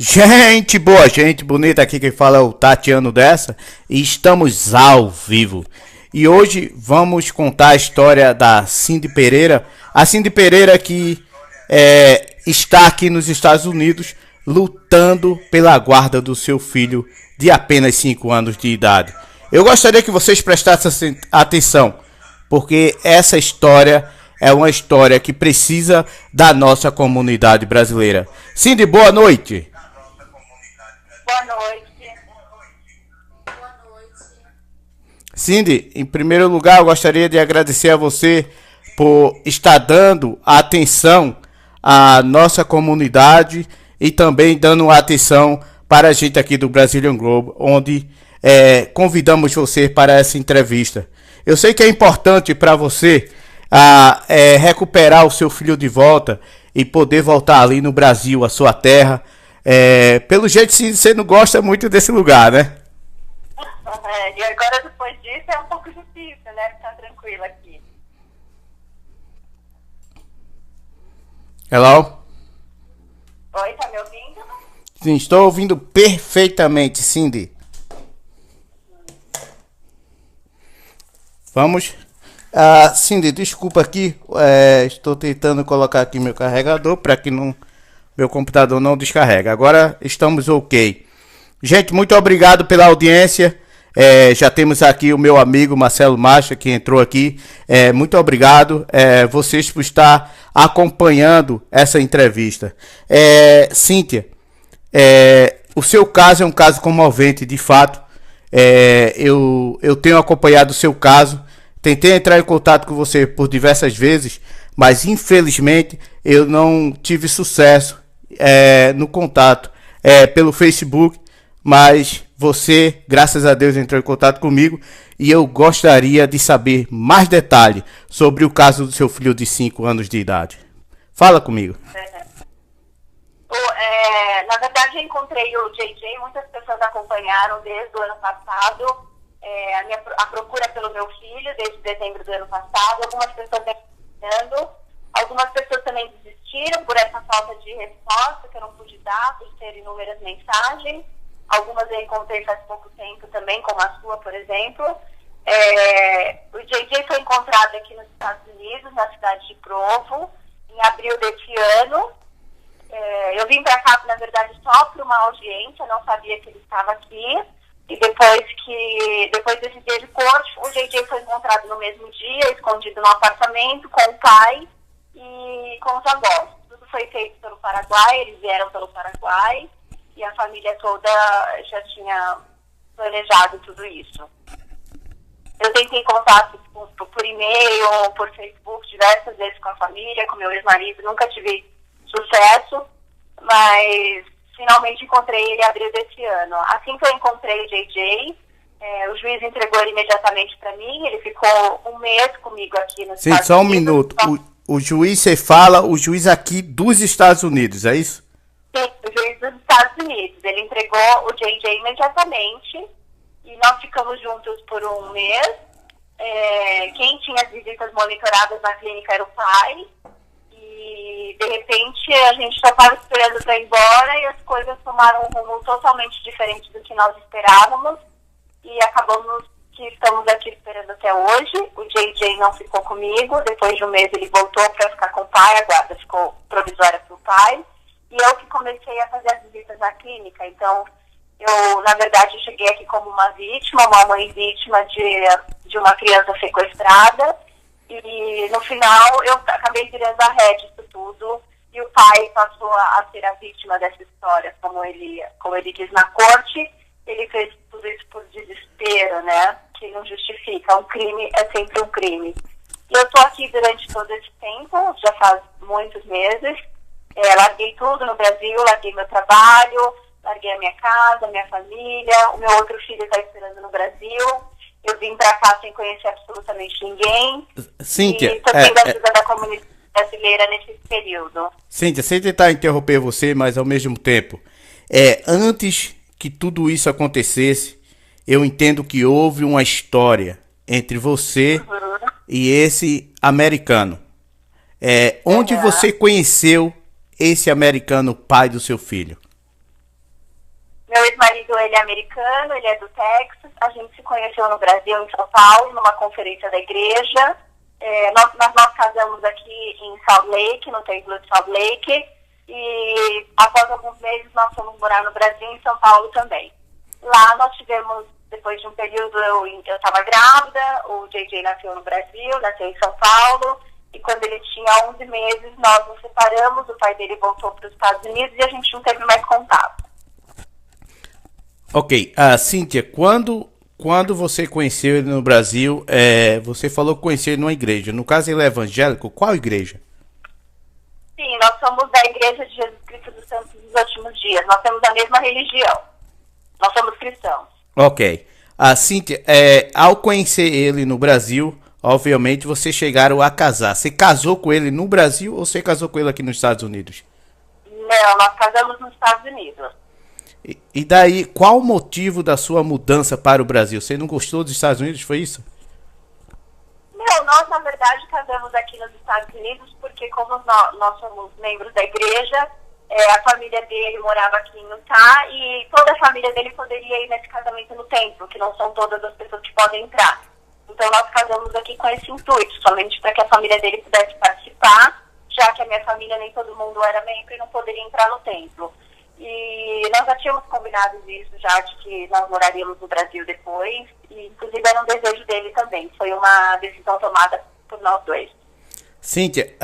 Gente boa, gente bonita, aqui quem fala é o Tatiano dessa e estamos ao vivo. E hoje vamos contar a história da Cindy Pereira. A Cindy Pereira que está aqui nos Estados Unidos lutando pela guarda do seu filho de apenas 5 anos de idade. Eu gostaria que vocês prestassem atenção, porque essa história é uma história que precisa da nossa comunidade brasileira. Cindy, boa noite. Boa noite. Cindy, em primeiro lugar, eu gostaria de agradecer a você por estar dando atenção à nossa comunidade e também dando atenção para a gente aqui do Brazilian Globe, onde convidamos você para essa entrevista. Eu sei que é importante para você recuperar o seu filho de volta e poder voltar ali no Brasil, a sua terra. Pelo jeito, sim, você não gosta muito desse lugar, né? E agora, depois disso, é um pouco difícil, né? Ficar tranquila aqui. Hello? Oi, tá me ouvindo? Sim, estou ouvindo perfeitamente, Cindy. Vamos. Cindy, desculpa aqui. Estou tentando colocar aqui meu carregador para que meu computador não descarrega. Agora estamos ok. Gente, muito obrigado pela audiência. Já temos aqui o meu amigo Marcelo Macha, que entrou aqui. Muito obrigado vocês por estar acompanhando essa entrevista. Cíntia, o seu caso é um caso comovente, de fato. Eu tenho acompanhado o seu caso. Tentei entrar em contato com você por diversas vezes, mas infelizmente eu não tive sucesso no contato pelo Facebook. Mas você, graças a Deus, entrou em contato comigo e eu gostaria de saber mais detalhes sobre o caso do seu filho de 5 anos de idade. Fala comigo. Na verdade, eu encontrei o JJ, muitas pessoas acompanharam desde o ano passado a procura pelo meu filho, desde dezembro do ano passado. Algumas pessoas acompanhando, algumas pessoas também desistiram por essa falta de resposta que eu não pude dar, por ter inúmeras mensagens. Algumas eu encontrei faz pouco tempo também, como a sua, por exemplo. O JJ foi encontrado aqui nos Estados Unidos, na cidade de Provo, em abril desse ano. Eu vim para cá, na verdade, só para uma audiência, não sabia que ele estava aqui. E depois desse dia de corte, o JJ foi encontrado no mesmo dia, escondido no apartamento, com o pai e com os avós. Tudo foi feito pelo Paraguai, eles vieram pelo Paraguai. E a família toda já tinha planejado tudo isso. Eu tentei contato por e-mail, por Facebook, diversas vezes com a família, com meu ex-marido, nunca tive sucesso, mas finalmente encontrei ele em abril desse ano. Assim que eu encontrei o JJ, o juiz entregou ele imediatamente para mim, ele ficou um mês comigo aqui nos Estados Unidos. Sim, só um minuto. O juiz, você fala, o juiz aqui dos Estados Unidos, é isso? Sim, o juiz dos Estados Unidos. Ele entregou o JJ imediatamente e nós ficamos juntos por um mês. Quem tinha as visitas monitoradas na clínica era o pai. E, de repente, a gente só estava esperando para ir embora e as coisas tomaram um rumo totalmente diferente do que nós esperávamos. E acabamos que estamos aqui esperando até hoje. O JJ não ficou comigo. Depois de um mês ele voltou para ficar com o pai. A guarda ficou provisória para o pai. E eu que comecei a fazer as visitas na clínica. Então, eu, na verdade, cheguei aqui como uma vítima, uma mãe vítima de uma criança sequestrada. E, no final, eu acabei virando a rédea disso tudo. E o pai passou a ser a vítima dessa história, como ele diz na corte. Ele fez tudo isso por desespero, né? Que não justifica. Um crime é sempre um crime. E eu estou aqui durante todo esse tempo, já faz muitos meses. Larguei tudo no Brasil, larguei meu trabalho, larguei a minha casa, a minha família. O meu outro filho está esperando no Brasil. Eu vim para cá sem conhecer absolutamente ninguém. Cíntia, e estou tendo a ajuda da comunidade brasileira nesse período. Cíntia, sem tentar interromper você, mas ao mesmo tempo, antes que tudo isso acontecesse, eu entendo que houve uma história entre você e esse americano. Onde você conheceu esse americano, pai do seu filho? Meu ex-marido, ele é americano, ele é do Texas. A gente se conheceu no Brasil, em São Paulo, numa conferência da igreja. Nós casamos aqui em Salt Lake, no templo de Salt Lake. E após alguns meses nós fomos morar no Brasil, em São Paulo também. Lá nós tivemos, depois de um período, eu estava grávida, o JJ nasceu no Brasil, nasceu em São Paulo. E quando ele tinha 11 meses, nós nos separamos, o pai dele voltou para os Estados Unidos e a gente não teve mais contato. Ok, Cíntia, quando você conheceu ele no Brasil, você falou que conheceu ele numa igreja. No caso, ele é evangélico, qual igreja? Sim, nós somos da Igreja de Jesus Cristo dos Santos dos Últimos Dias. Nós temos a mesma religião. Nós somos cristãos. Ok. Cíntia, ao conhecer ele no Brasil, obviamente vocês chegaram a casar. Você casou com ele no Brasil ou você casou com ele aqui nos Estados Unidos? Não, nós casamos nos Estados Unidos. E daí, qual o motivo da sua mudança para o Brasil? Você não gostou dos Estados Unidos, foi isso? Não, nós na verdade casamos aqui nos Estados Unidos porque como nós somos membros da igreja, a família dele morava aqui em Utah e toda a família dele poderia ir nesse casamento no templo, que não são todas as pessoas que podem entrar. Então nós casamos aqui com esse intuito, somente para que a família dele pudesse participar, já que a minha família nem todo mundo era membro e não poderia entrar no templo. E nós já tínhamos combinado isso já, de que nós moraríamos no Brasil depois, e inclusive era um desejo dele também. Foi uma decisão tomada por nós dois. Cíntia,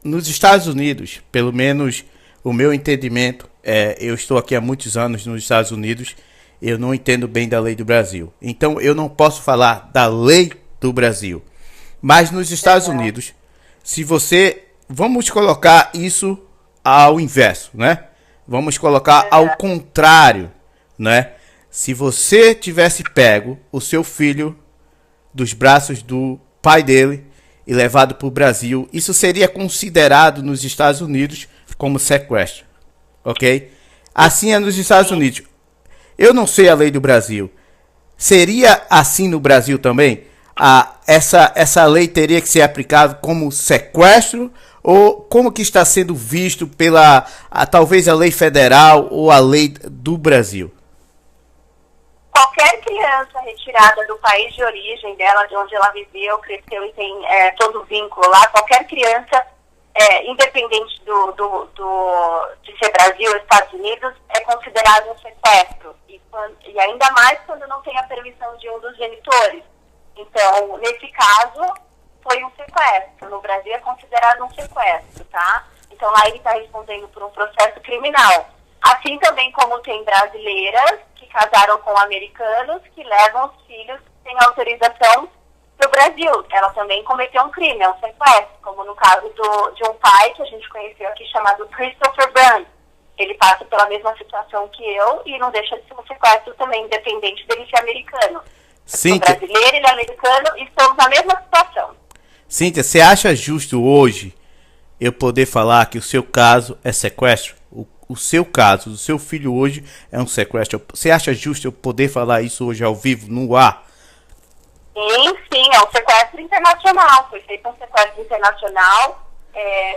nos Estados Unidos, pelo menos o meu entendimento, eu estou aqui há muitos anos nos Estados Unidos, eu não entendo bem da lei do Brasil. Então eu não posso falar da lei do Brasil. Mas nos Estados Unidos, se você... Vamos colocar isso ao inverso, né? Vamos colocar ao contrário, né? Se você tivesse pego o seu filho dos braços do pai dele e levado para o Brasil, isso seria considerado nos Estados Unidos como sequestro, ok? Assim é nos Estados Unidos. Eu não sei a lei do Brasil. Seria assim no Brasil também? Essa lei teria que ser aplicada como sequestro? Ou como que está sendo visto pela, talvez a lei federal ou a lei do Brasil? Qualquer criança retirada do país de origem dela, de onde ela viveu, cresceu e tem todo o vínculo lá, qualquer criança, independente de ser Brasil ou Estados Unidos, é considerado um sequestro. E ainda mais quando não tem a permissão de um dos genitores. Então, nesse caso... foi um sequestro. No Brasil é considerado um sequestro, tá? Então lá ele está respondendo por um processo criminal. Assim também como tem brasileiras que casaram com americanos que levam os filhos sem autorização para o Brasil. Ela também cometeu um crime, é um sequestro, como no caso de um pai que a gente conheceu aqui chamado Christopher Brand. Ele passa pela mesma situação que eu e não deixa de ser um sequestro também, independente dele ser americano. Sim. Eu sou brasileiro, ele é americano e estamos na mesma situação. Cíntia, você acha justo hoje eu poder falar que o seu caso é sequestro? O seu caso, do seu filho hoje é um sequestro. Você acha justo eu poder falar isso hoje ao vivo, no ar? Sim, é um sequestro internacional. Foi feito um sequestro internacional,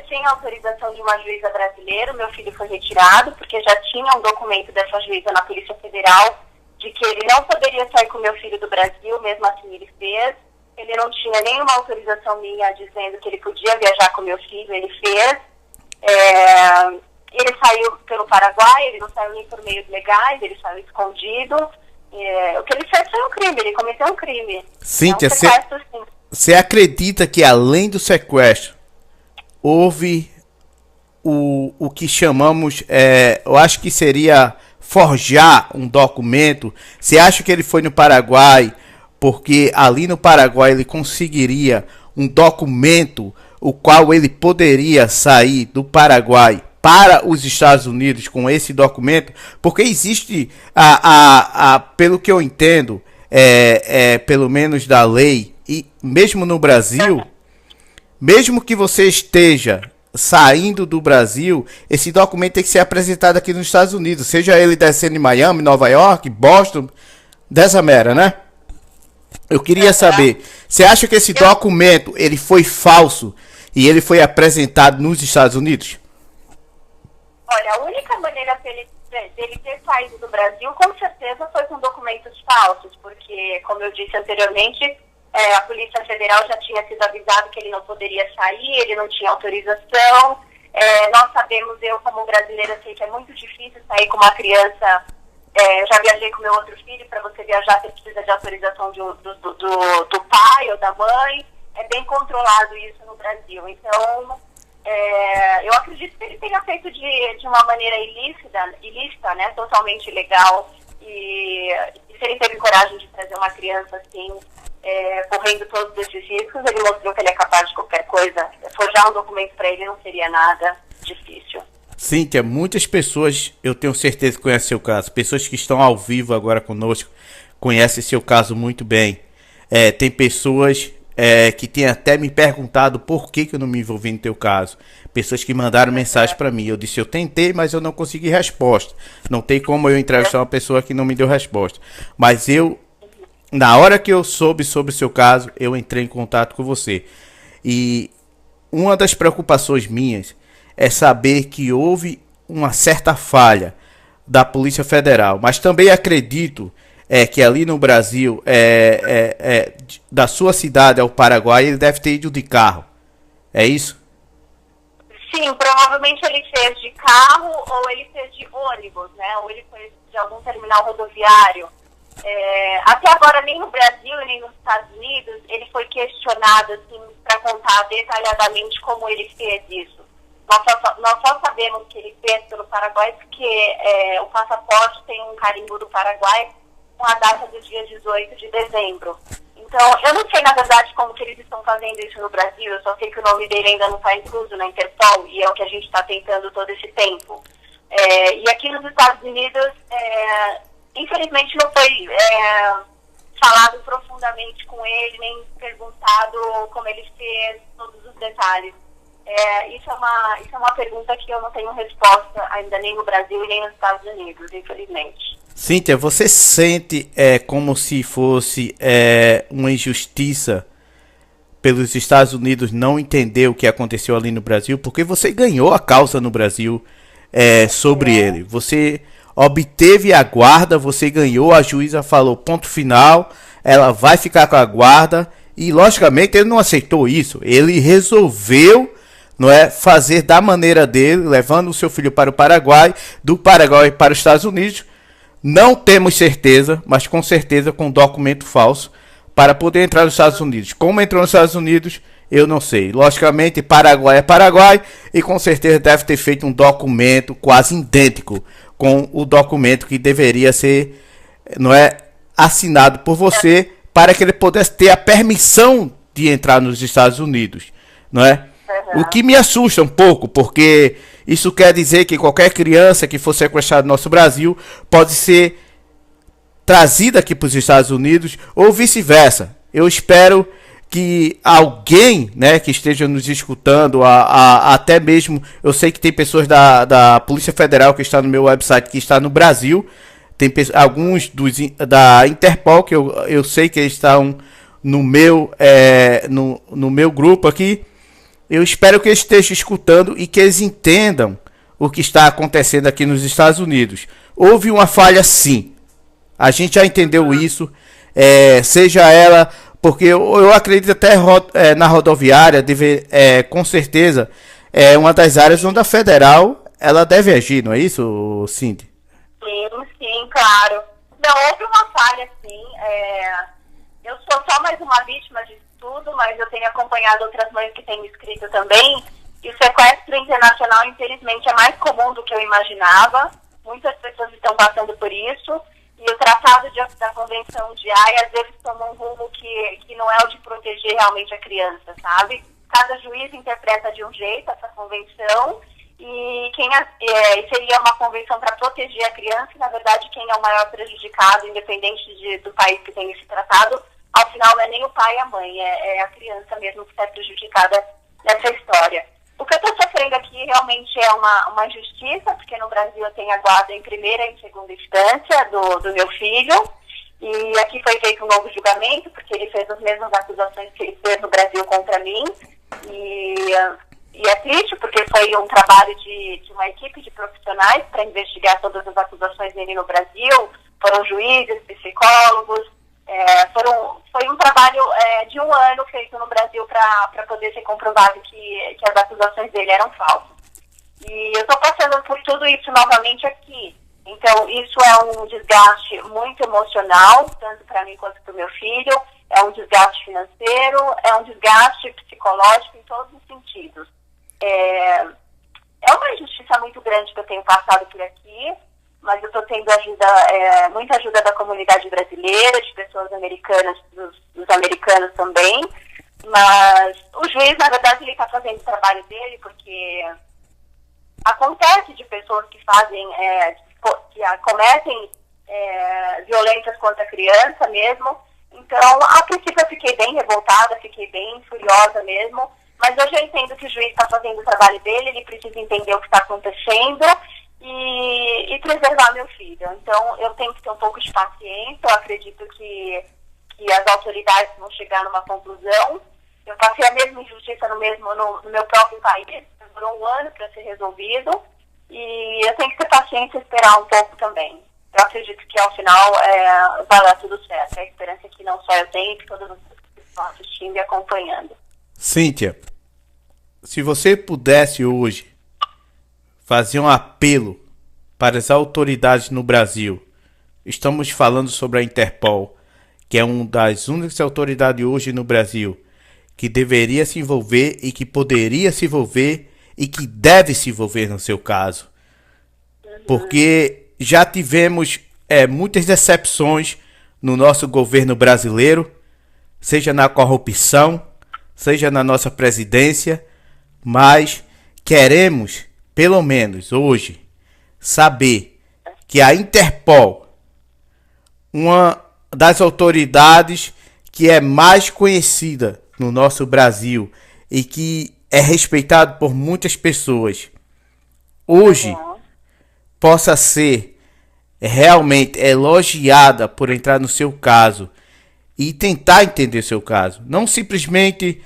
sem autorização de uma juíza brasileira. Meu filho foi retirado porque já tinha um documento dessa juíza na Polícia Federal de que ele não poderia sair com meu filho do Brasil, mesmo assim ele fez. Ele não tinha nenhuma autorização minha dizendo que ele podia viajar com meu filho, ele fez. Ele saiu pelo Paraguai, ele não saiu nem por meios legais, ele saiu escondido. O que ele fez foi um crime, ele cometeu um crime. Cíntia, você acredita que além do sequestro, houve o que chamamos, eu acho que seria forjar um documento? Você acha que ele foi no Paraguai porque ali no Paraguai ele conseguiria um documento o qual ele poderia sair do Paraguai para os Estados Unidos com esse documento? Porque existe, pelo que eu entendo, pelo menos da lei, e mesmo no Brasil, mesmo que você esteja saindo do Brasil, esse documento tem que ser apresentado aqui nos Estados Unidos, seja ele descendo em Miami, Nova York, Boston, dessa mera, né? Eu queria saber, você acha que esse documento ele foi falso e ele foi apresentado nos Estados Unidos? Olha, a única maneira dele ter saído do Brasil, com certeza foi com documentos falsos, porque, como eu disse anteriormente, a Polícia Federal já tinha sido avisado que ele não poderia sair, ele não tinha autorização. Nós sabemos, eu como brasileira sei que é muito difícil sair com uma criança. Já viajei com meu outro filho, para você viajar você precisa de autorização do pai ou da mãe. É bem controlado isso no Brasil. Então, eu acredito que ele tenha feito de uma maneira ilícita, né, totalmente ilegal. E se ele teve coragem de trazer uma criança assim, correndo todos esses riscos, ele mostrou que ele é capaz de qualquer coisa. Forjar um documento para ele não seria nada difícil. Cíntia, muitas pessoas, eu tenho certeza que conhecem seu caso. Pessoas que estão ao vivo agora conosco conhecem seu caso muito bem. Tem pessoas que têm até me perguntado por que eu não me envolvi no teu caso. Pessoas que mandaram mensagem para mim. Eu disse, eu tentei, mas eu não consegui resposta. Não tem como eu entrevistar uma pessoa que não me deu resposta. Mas na hora que eu soube sobre o seu caso, eu entrei em contato com você. E uma das preocupações minhas é saber que houve uma certa falha da Polícia Federal. Mas também acredito que ali no Brasil, da sua cidade ao Paraguai, ele deve ter ido de carro. É isso? Sim, provavelmente ele fez de carro ou ele fez de ônibus, né? Ou ele fez de algum terminal rodoviário. Até agora, nem no Brasil nem nos Estados Unidos, ele foi questionado assim, para contar detalhadamente como ele fez isso. Nós só sabemos que ele fez pelo Paraguai porque o passaporte tem um carimbo do Paraguai com a data do dia 18 de dezembro. Então, eu não sei, na verdade, como que eles estão fazendo isso no Brasil. Eu só sei que o nome dele ainda não está incluso na Interpol e é o que a gente está tentando todo esse tempo. E aqui nos Estados Unidos, infelizmente, não foi falado profundamente com ele, nem perguntado como ele fez, todos os detalhes. Isso é uma pergunta que eu não tenho resposta ainda nem no Brasil e nem nos Estados Unidos, infelizmente. Cíntia, você sente como se fosse uma injustiça pelos Estados Unidos não entender o que aconteceu ali no Brasil? Porque você ganhou a causa no Brasil sobre ele. Você obteve a guarda, você ganhou, a juíza falou ponto final, ela vai ficar com a guarda. E logicamente ele não aceitou isso. Ele resolveu fazer da maneira dele, levando o seu filho para o Paraguai, do Paraguai para os Estados Unidos. Não temos certeza, mas com certeza com documento falso, para poder entrar nos Estados Unidos. Como entrou nos Estados Unidos, eu não sei. Logicamente, Paraguai é Paraguai, e com certeza deve ter feito um documento quase idêntico com o documento que deveria ser assinado por você, para que ele pudesse ter a permissão de entrar nos Estados Unidos, não é? O que me assusta um pouco, porque isso quer dizer que qualquer criança que for sequestrada no nosso Brasil pode ser trazida aqui para os Estados Unidos ou vice-versa. Eu espero que alguém, que esteja nos escutando, até mesmo, eu sei que tem pessoas da Polícia Federal que está no meu website, que está no Brasil, tem alguns da Interpol, que eu sei que eles estão no meu grupo aqui. Eu espero que eles estejam escutando e que eles entendam o que está acontecendo aqui nos Estados Unidos. Houve uma falha, sim. A gente já entendeu isso. Seja ela, porque eu acredito até na rodoviária, com certeza, é uma das áreas onde a federal ela deve agir, não é isso, Cindy? Sim, claro. Não, houve uma falha, sim. Eu sou só mais uma vítima de tudo, mas eu tenho acompanhado outras mães que têm me escrito também, e o sequestro internacional, infelizmente, é mais comum do que eu imaginava. Muitas pessoas estão passando por isso, e o tratado da Convenção de Haia, às vezes, toma um rumo que não é o de proteger realmente a criança, sabe? Cada juiz interpreta de um jeito essa convenção, e seria uma convenção para proteger a criança, e, na verdade, quem é o maior prejudicado, independente do país que tem esse tratado, ao final não é nem o pai e a mãe, é a criança mesmo que está prejudicada nessa história. O que eu estou sofrendo aqui realmente é uma injustiça, porque no Brasil eu tenho a guarda em primeira e em segunda instância do meu filho, e aqui foi feito um novo julgamento, porque ele fez as mesmas acusações que ele fez no Brasil contra mim, e E é triste porque foi um trabalho de uma equipe de profissionais para investigar todas as acusações dele no Brasil. Foram juízes, psicólogos, foi um trabalho de um ano feito no Brasil para poder ser comprovado que as acusações dele eram falsas. E eu estou passando por tudo isso novamente aqui. Então, isso é um desgaste muito emocional, tanto para mim quanto para o meu filho. É um desgaste financeiro, é um desgaste psicológico em todos os sentidos. É uma injustiça muito grande que eu tenho passado por aqui, mas eu estou tendo muita ajuda da comunidade brasileira, de pessoas americanas, dos americanos também. Mas o juiz, na verdade, ele está fazendo o trabalho dele, porque acontece de pessoas que cometem violências contra a criança mesmo. Então, a princípio eu fiquei bem revoltada, fiquei bem furiosa mesmo, mas eu já entendo que o juiz está fazendo o trabalho dele, ele precisa entender o que está acontecendo e preservar meu filho. Então, eu tenho que ter um pouco de paciência, eu acredito que as autoridades vão chegar numa conclusão. Eu passei a mesma injustiça no meu próprio país, demorou um ano para ser resolvido, e eu tenho que ter paciência e esperar um pouco também. Eu acredito que ao final vai dar tudo certo. É a esperança que não só eu tenho, que todos vocês que estão assistindo e acompanhando. Cíntia, se você pudesse hoje fazer um apelo para as autoridades no Brasil, estamos falando sobre a Interpol, que é uma das únicas autoridades hoje no Brasil que deveria se envolver e que poderia se envolver e que deve se envolver no seu caso. Porque já tivemos muitas decepções no nosso governo brasileiro, seja na corrupção, seja na nossa presidência, mas queremos, pelo menos hoje, saber que a Interpol, uma das autoridades que é mais conhecida no nosso Brasil e que é respeitado por muitas pessoas, hoje possa ser realmente elogiada por entrar no seu caso e tentar entender seu caso. Não simplesmente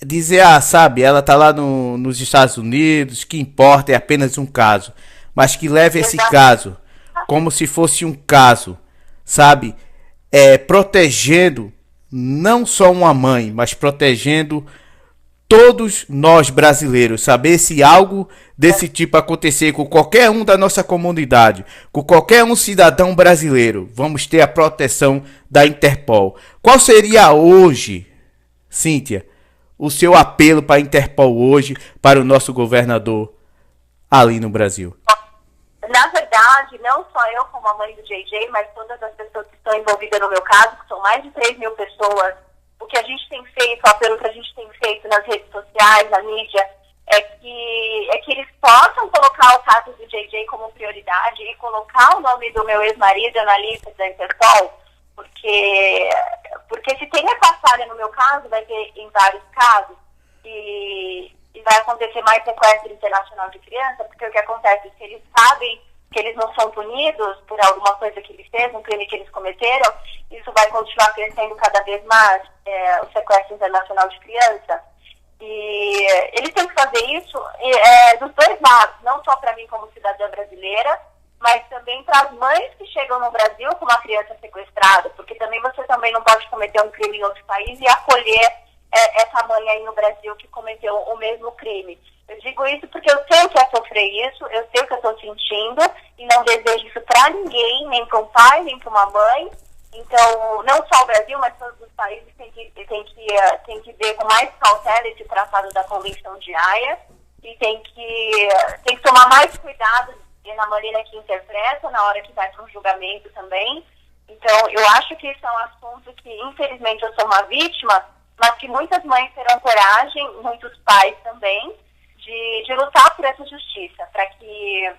dizer, sabe, ela tá lá nos Estados Unidos, que importa, é apenas um caso. Mas que leve esse caso como se fosse um caso, sabe, protegendo não só uma mãe, mas protegendo todos nós brasileiros. Saber se algo desse tipo acontecer com qualquer um da nossa comunidade, com qualquer um cidadão brasileiro, vamos ter a proteção da Interpol. Qual seria hoje, Cíntia, o seu apelo para a Interpol hoje, para o nosso governador ali no Brasil? Na verdade, não só eu como a mãe do JJ, mas todas as pessoas que estão envolvidas no meu caso, que são mais de 3 mil pessoas, o que a gente tem feito, o apelo que a gente tem feito nas redes sociais, na mídia, é que eles possam colocar o caso do JJ como prioridade e colocar o nome do meu ex-marido na lista da Interpol, porque se tem essa falha no meu caso, vai ter em vários casos, e vai acontecer mais sequestro internacional de criança, porque o que acontece é que eles sabem que eles não são punidos por alguma coisa que eles fez, um crime que eles cometeram, isso vai continuar crescendo cada vez mais, o sequestro internacional de criança. E eles têm que fazer isso dos dois lados, não só para mim como cidadã brasileira, mas também para as mães que chegam no Brasil com uma criança sequestrada, porque também você também não pode cometer um crime em outro país e acolher essa mãe aí no Brasil que cometeu o mesmo crime. Eu digo isso porque eu sei o que é sofrer isso, eu sei o que eu estou sentindo e não desejo isso para ninguém, nem para um pai, nem para uma mãe. Então, não só o Brasil, mas todos os países têm que ver com mais cautela esse tratado da Convenção de Haia e tem que tomar mais cuidado na maneira que interpreta, na hora que vai para um julgamento também. Então, eu acho que isso é um assunto que, infelizmente, eu sou uma vítima, mas que muitas mães terão coragem, muitos pais também, de lutar por essa justiça, para que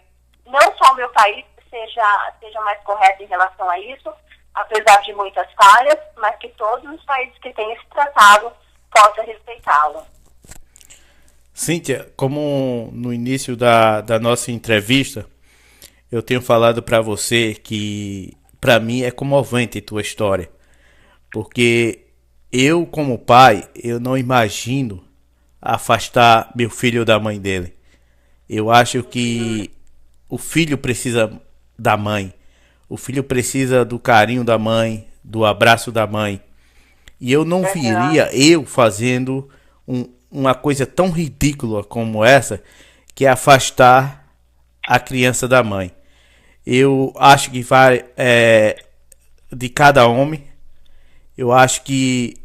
não só o meu país seja mais correto em relação a isso, apesar de muitas falhas, mas que todos os países que têm esse tratado possam respeitá-lo. Cíntia, como no início da nossa entrevista, eu tenho falado para você que, para mim, é comovente a tua história, porque eu, como pai, eu não imagino afastar meu filho da mãe dele. Eu acho que o filho precisa da mãe. O filho precisa do carinho da mãe, do abraço da mãe. E eu não viria eu fazendo uma coisa tão ridícula como essa, que é afastar a criança da mãe. Eu acho que vai de cada homem. Eu acho que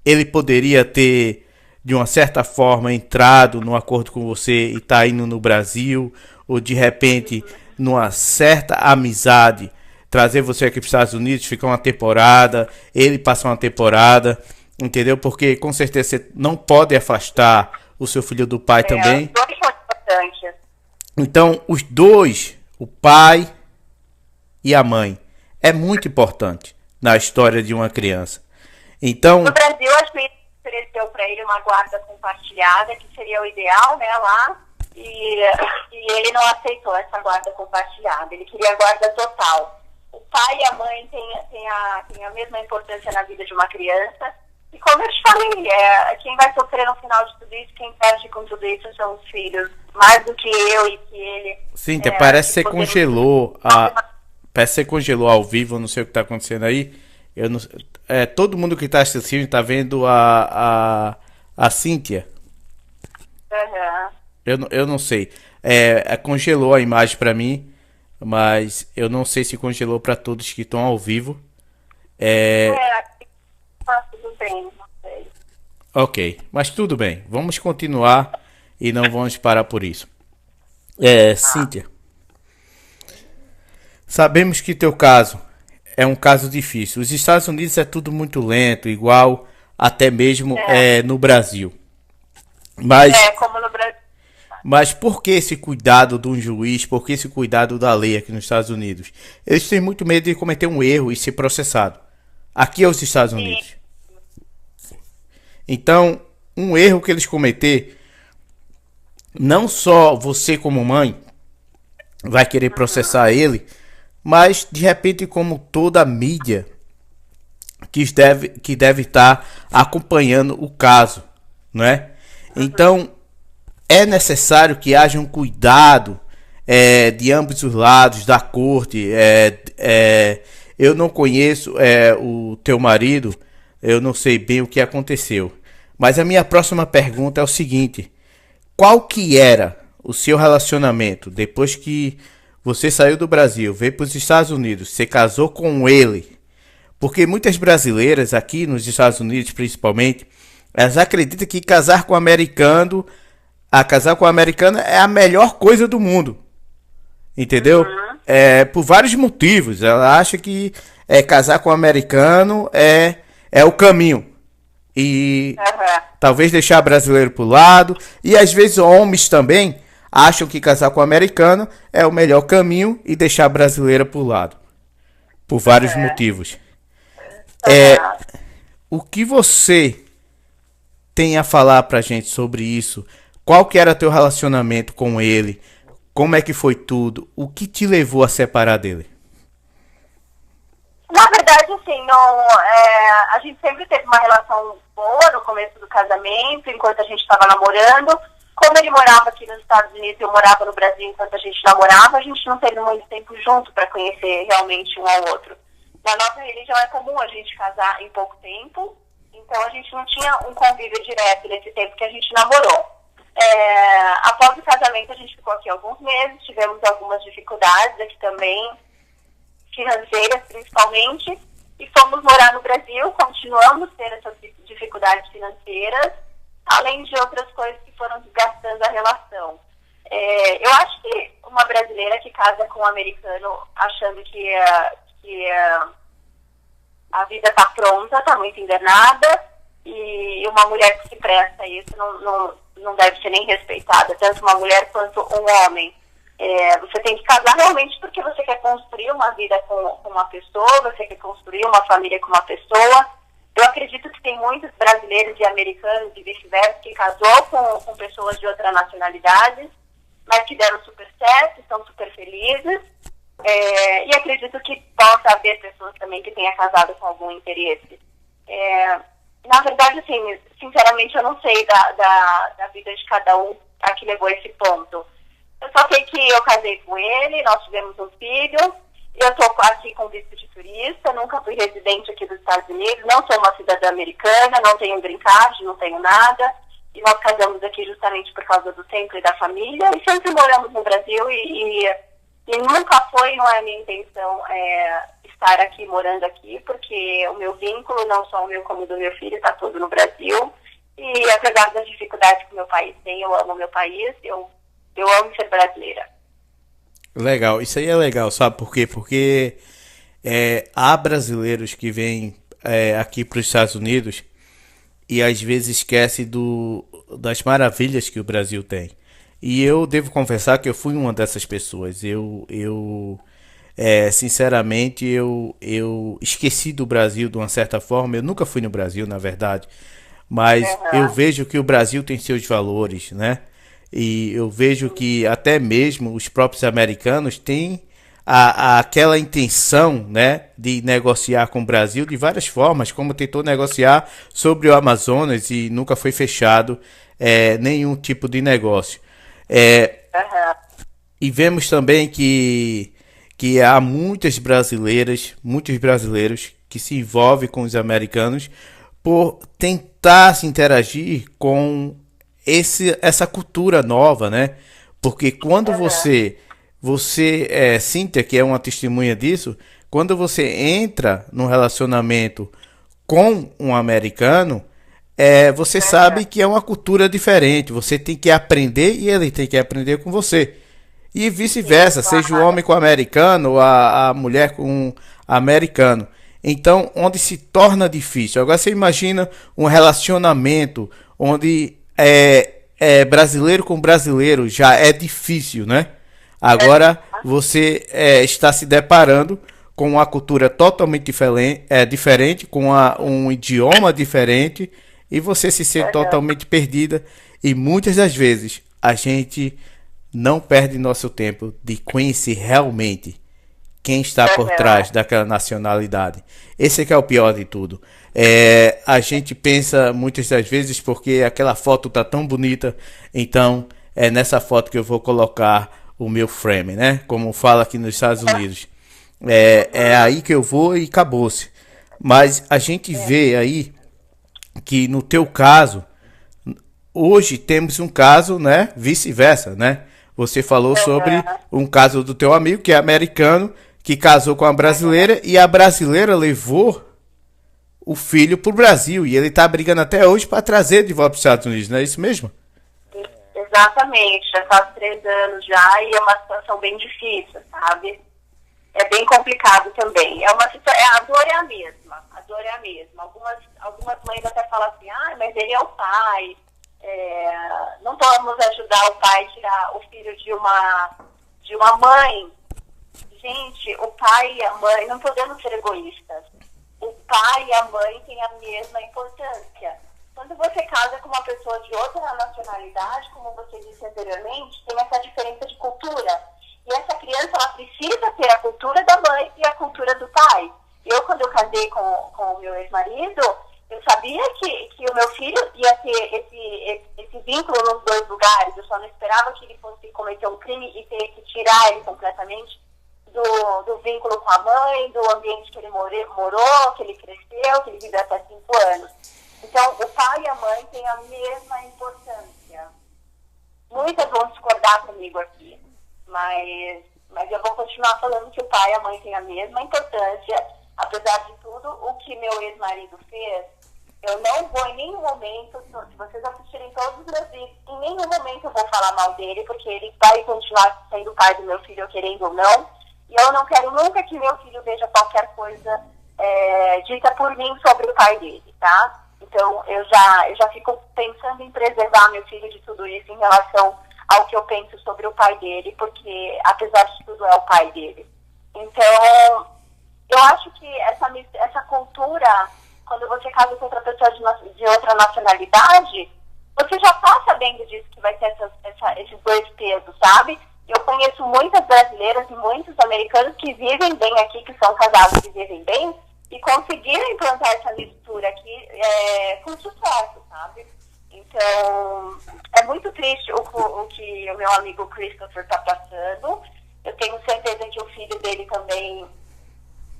ele poderia ter, de uma certa forma, entrado no acordo com você e tá indo no Brasil, ou de repente, numa certa amizade, trazer você aqui para os Estados Unidos, ficar uma temporada, ele passar uma temporada, entendeu? Porque com certeza você não pode afastar o seu filho do pai também. Os dois são importantes. Então, os dois, o pai e a mãe, é muito importante na história de uma criança. Então, no Brasil, a gente ofereceu para ele uma guarda compartilhada, que seria o ideal, né, lá, e ele não aceitou essa guarda compartilhada, ele queria a guarda total. O pai e a mãe têm a mesma importância na vida de uma criança, e como eu te falei, quem vai sofrer no final de tudo isso, quem perde com tudo isso são os filhos, mais do que eu e que ele. Cíntia, parece que você congelou parece que você congelou ao vivo, eu não sei o que está acontecendo aí. Eu não, todo mundo que está assistindo está vendo a Cíntia. Eu não sei. Congelou a imagem para mim, mas eu não sei se congelou para todos que estão ao vivo. Tudo bem, não sei. Ok, mas tudo bem. Vamos continuar e não vamos parar por isso. Cíntia, sabemos que teu caso é um caso difícil. Os Estados Unidos é tudo muito lento, igual até mesmo no Brasil. Mas, como no Brasil. Mas por que esse cuidado de um juiz? Por que esse cuidado da lei aqui nos Estados Unidos? Eles têm muito medo de cometer um erro e ser processado. Aqui é os Estados Unidos. Então, um erro que eles cometer, não só você como mãe vai querer processar ele, mas de repente como toda a mídia que deve estar acompanhando o caso, não é? Então é necessário que haja um cuidado de ambos os lados da corte. Eu não conheço o teu marido, eu não sei bem o que aconteceu, mas a minha próxima pergunta é o seguinte: qual que era o seu relacionamento depois que você saiu do Brasil, veio para os Estados Unidos, você casou com ele? Porque muitas brasileiras aqui nos Estados Unidos, principalmente, elas acreditam que casar com americano é a melhor coisa do mundo. Entendeu? Por vários motivos. Ela acha que casar com americano é o caminho. E talvez deixar brasileiro pro lado. E às vezes homens também acham que casar com americano é o melhor caminho e deixar a brasileira pro lado. Por vários motivos. O que você tem a falar pra gente sobre isso? Qual que era teu relacionamento com ele? Como é que foi tudo? O que te levou a separar dele? Na verdade, assim, a gente sempre teve uma relação boa no começo do casamento, enquanto a gente estava namorando. Como ele morava aqui nos Estados Unidos e eu morava no Brasil enquanto a gente namorava, a gente não teve muito tempo junto para conhecer realmente um ao outro. Na nossa religião é comum a gente casar em pouco tempo, então a gente não tinha um convívio direto nesse tempo que a gente namorou. Após o casamento a gente ficou aqui alguns meses, tivemos algumas dificuldades aqui também, financeiras principalmente, e fomos morar no Brasil, continuamos tendo essas dificuldades financeiras, além de outras coisas que foram desgastando a relação. Eu acho que uma brasileira que casa com um americano achando que a vida está pronta, está muito enganada, e uma mulher que se presta a isso não deve ser nem respeitada, tanto uma mulher quanto um homem. Você tem que casar realmente porque você quer construir uma vida com uma pessoa, você quer construir uma família com uma pessoa. Eu acredito que tem muitos brasileiros e americanos e vice-versa que casou com pessoas de outra nacionalidade, mas que deram super certo, estão super felizes. E acredito que possa haver pessoas também que tenham casado com algum interesse. Na verdade, assim, sinceramente, eu não sei da vida de cada um a que levou esse ponto. Eu só sei que eu casei com ele, nós tivemos um filho, eu estou aqui com visto de turista, nunca fui residente aqui dos Estados Unidos, não sou uma cidadã americana, não tenho green card, não tenho nada, e nós casamos aqui justamente por causa do tempo e da família, e sempre moramos no Brasil, e nunca foi, não é a minha intenção estar aqui, morando aqui, porque o meu vínculo, não só o meu como o do meu filho, está todo no Brasil, e apesar das dificuldades que o meu país tem, eu amo o meu país, eu amo ser brasileira. Legal, isso aí é legal, sabe por quê? Porque há brasileiros que vêm aqui para os Estados Unidos e às vezes esquece das maravilhas que o Brasil tem. E eu devo confessar que eu fui uma dessas pessoas. Sinceramente, eu esqueci do Brasil de uma certa forma. Eu nunca fui no Brasil, na verdade. Mas eu Uhum. vejo que o Brasil tem seus valores, né? E eu vejo que até mesmo os próprios americanos têm aquela intenção, né, de negociar com o Brasil de várias formas, como tentou negociar sobre o Amazonas e nunca foi fechado nenhum tipo de negócio. É, Uhum. e vemos também que há muitos brasileiros que se envolvem com os americanos por tentar se interagir com essa cultura nova, né? Porque quando Uhum. Cíntia, que é uma testemunha disso, quando você entra num relacionamento com um americano, você sabe que é uma cultura diferente. Você tem que aprender e ele tem que aprender com você. E Sim, vice-versa, seja o claro. homem com o americano ou a mulher com o americano. Então, onde se torna difícil. Agora você imagina um relacionamento onde é brasileiro com brasileiro já é difícil, né? Agora você está se deparando com uma cultura totalmente diferente, com um idioma diferente, e você se sente Uhum. totalmente perdida. E muitas das vezes a gente não perde nosso tempo de conhecer realmente quem está por Uhum. trás daquela nacionalidade. Esse é que é o pior de tudo. A gente pensa muitas das vezes porque aquela foto tá tão bonita, então é nessa foto que eu vou colocar o meu frame, né? Como fala aqui nos Estados Unidos. É Uhum. aí que eu vou e acabou-se. Mas a gente É. vê aí que no teu caso, hoje temos um caso, né, vice-versa, né? Você falou sobre Uhum. um caso do teu amigo que é americano, que casou com a Uhum. brasileira e a brasileira levou o filho pro Brasil e ele tá brigando até hoje para trazer de volta para os Estados Unidos, não é isso mesmo? Exatamente, já faz 3 anos já e é uma situação bem difícil, sabe? É bem complicado também. É uma situação, a dor é a mesma, a dor é a mesma. Algumas mães até falam assim, ah, mas ele é o pai, não vamos ajudar o pai a tirar o filho de uma mãe. Gente, o pai e a mãe, não podemos ser egoístas. O pai e a mãe têm a mesma importância. Quando você casa com uma pessoa de outra nacionalidade, como você disse anteriormente, tem essa diferença de cultura. E essa criança, ela precisa ter a cultura da mãe e a cultura do pai. Eu, quando eu casei com o meu ex-marido, eu sabia que o meu filho ia ter esse vínculo nos dois lugares. Eu só não esperava que ele fosse cometer um crime e ter que tirar ele completamente do vínculo com a mãe, do ambiente que ele morou, que ele cresceu, que ele viveu até 5 anos. Então, o pai e a mãe têm a mesma importância. Muitas vão discordar comigo aqui, mas eu vou continuar falando que o pai e a mãe têm a mesma importância. Apesar de tudo, o que meu ex-marido fez, eu não vou em nenhum momento, se vocês assistirem todos os meus vídeos, em nenhum momento eu vou falar mal dele, porque ele vai continuar sendo o pai do meu filho, querendo ou não. E eu não quero nunca que meu filho veja qualquer coisa dita por mim sobre o pai dele, tá? Então, eu já fico pensando em preservar meu filho de tudo isso em relação ao que eu penso sobre o pai dele, porque, apesar de tudo, é o pai dele. Então, eu acho que essa cultura, quando você casa com outra pessoa de outra nacionalidade, você já está sabendo disso, que vai ter esses dois pesos, sabe? Eu conheço muitas brasileiras e muitos americanos que vivem bem aqui, que são casados e vivem bem, e conseguiram implantar essa mistura aqui com sucesso, sabe? Então, é muito triste o que o meu amigo Christopher está passando. Eu tenho certeza que o filho dele também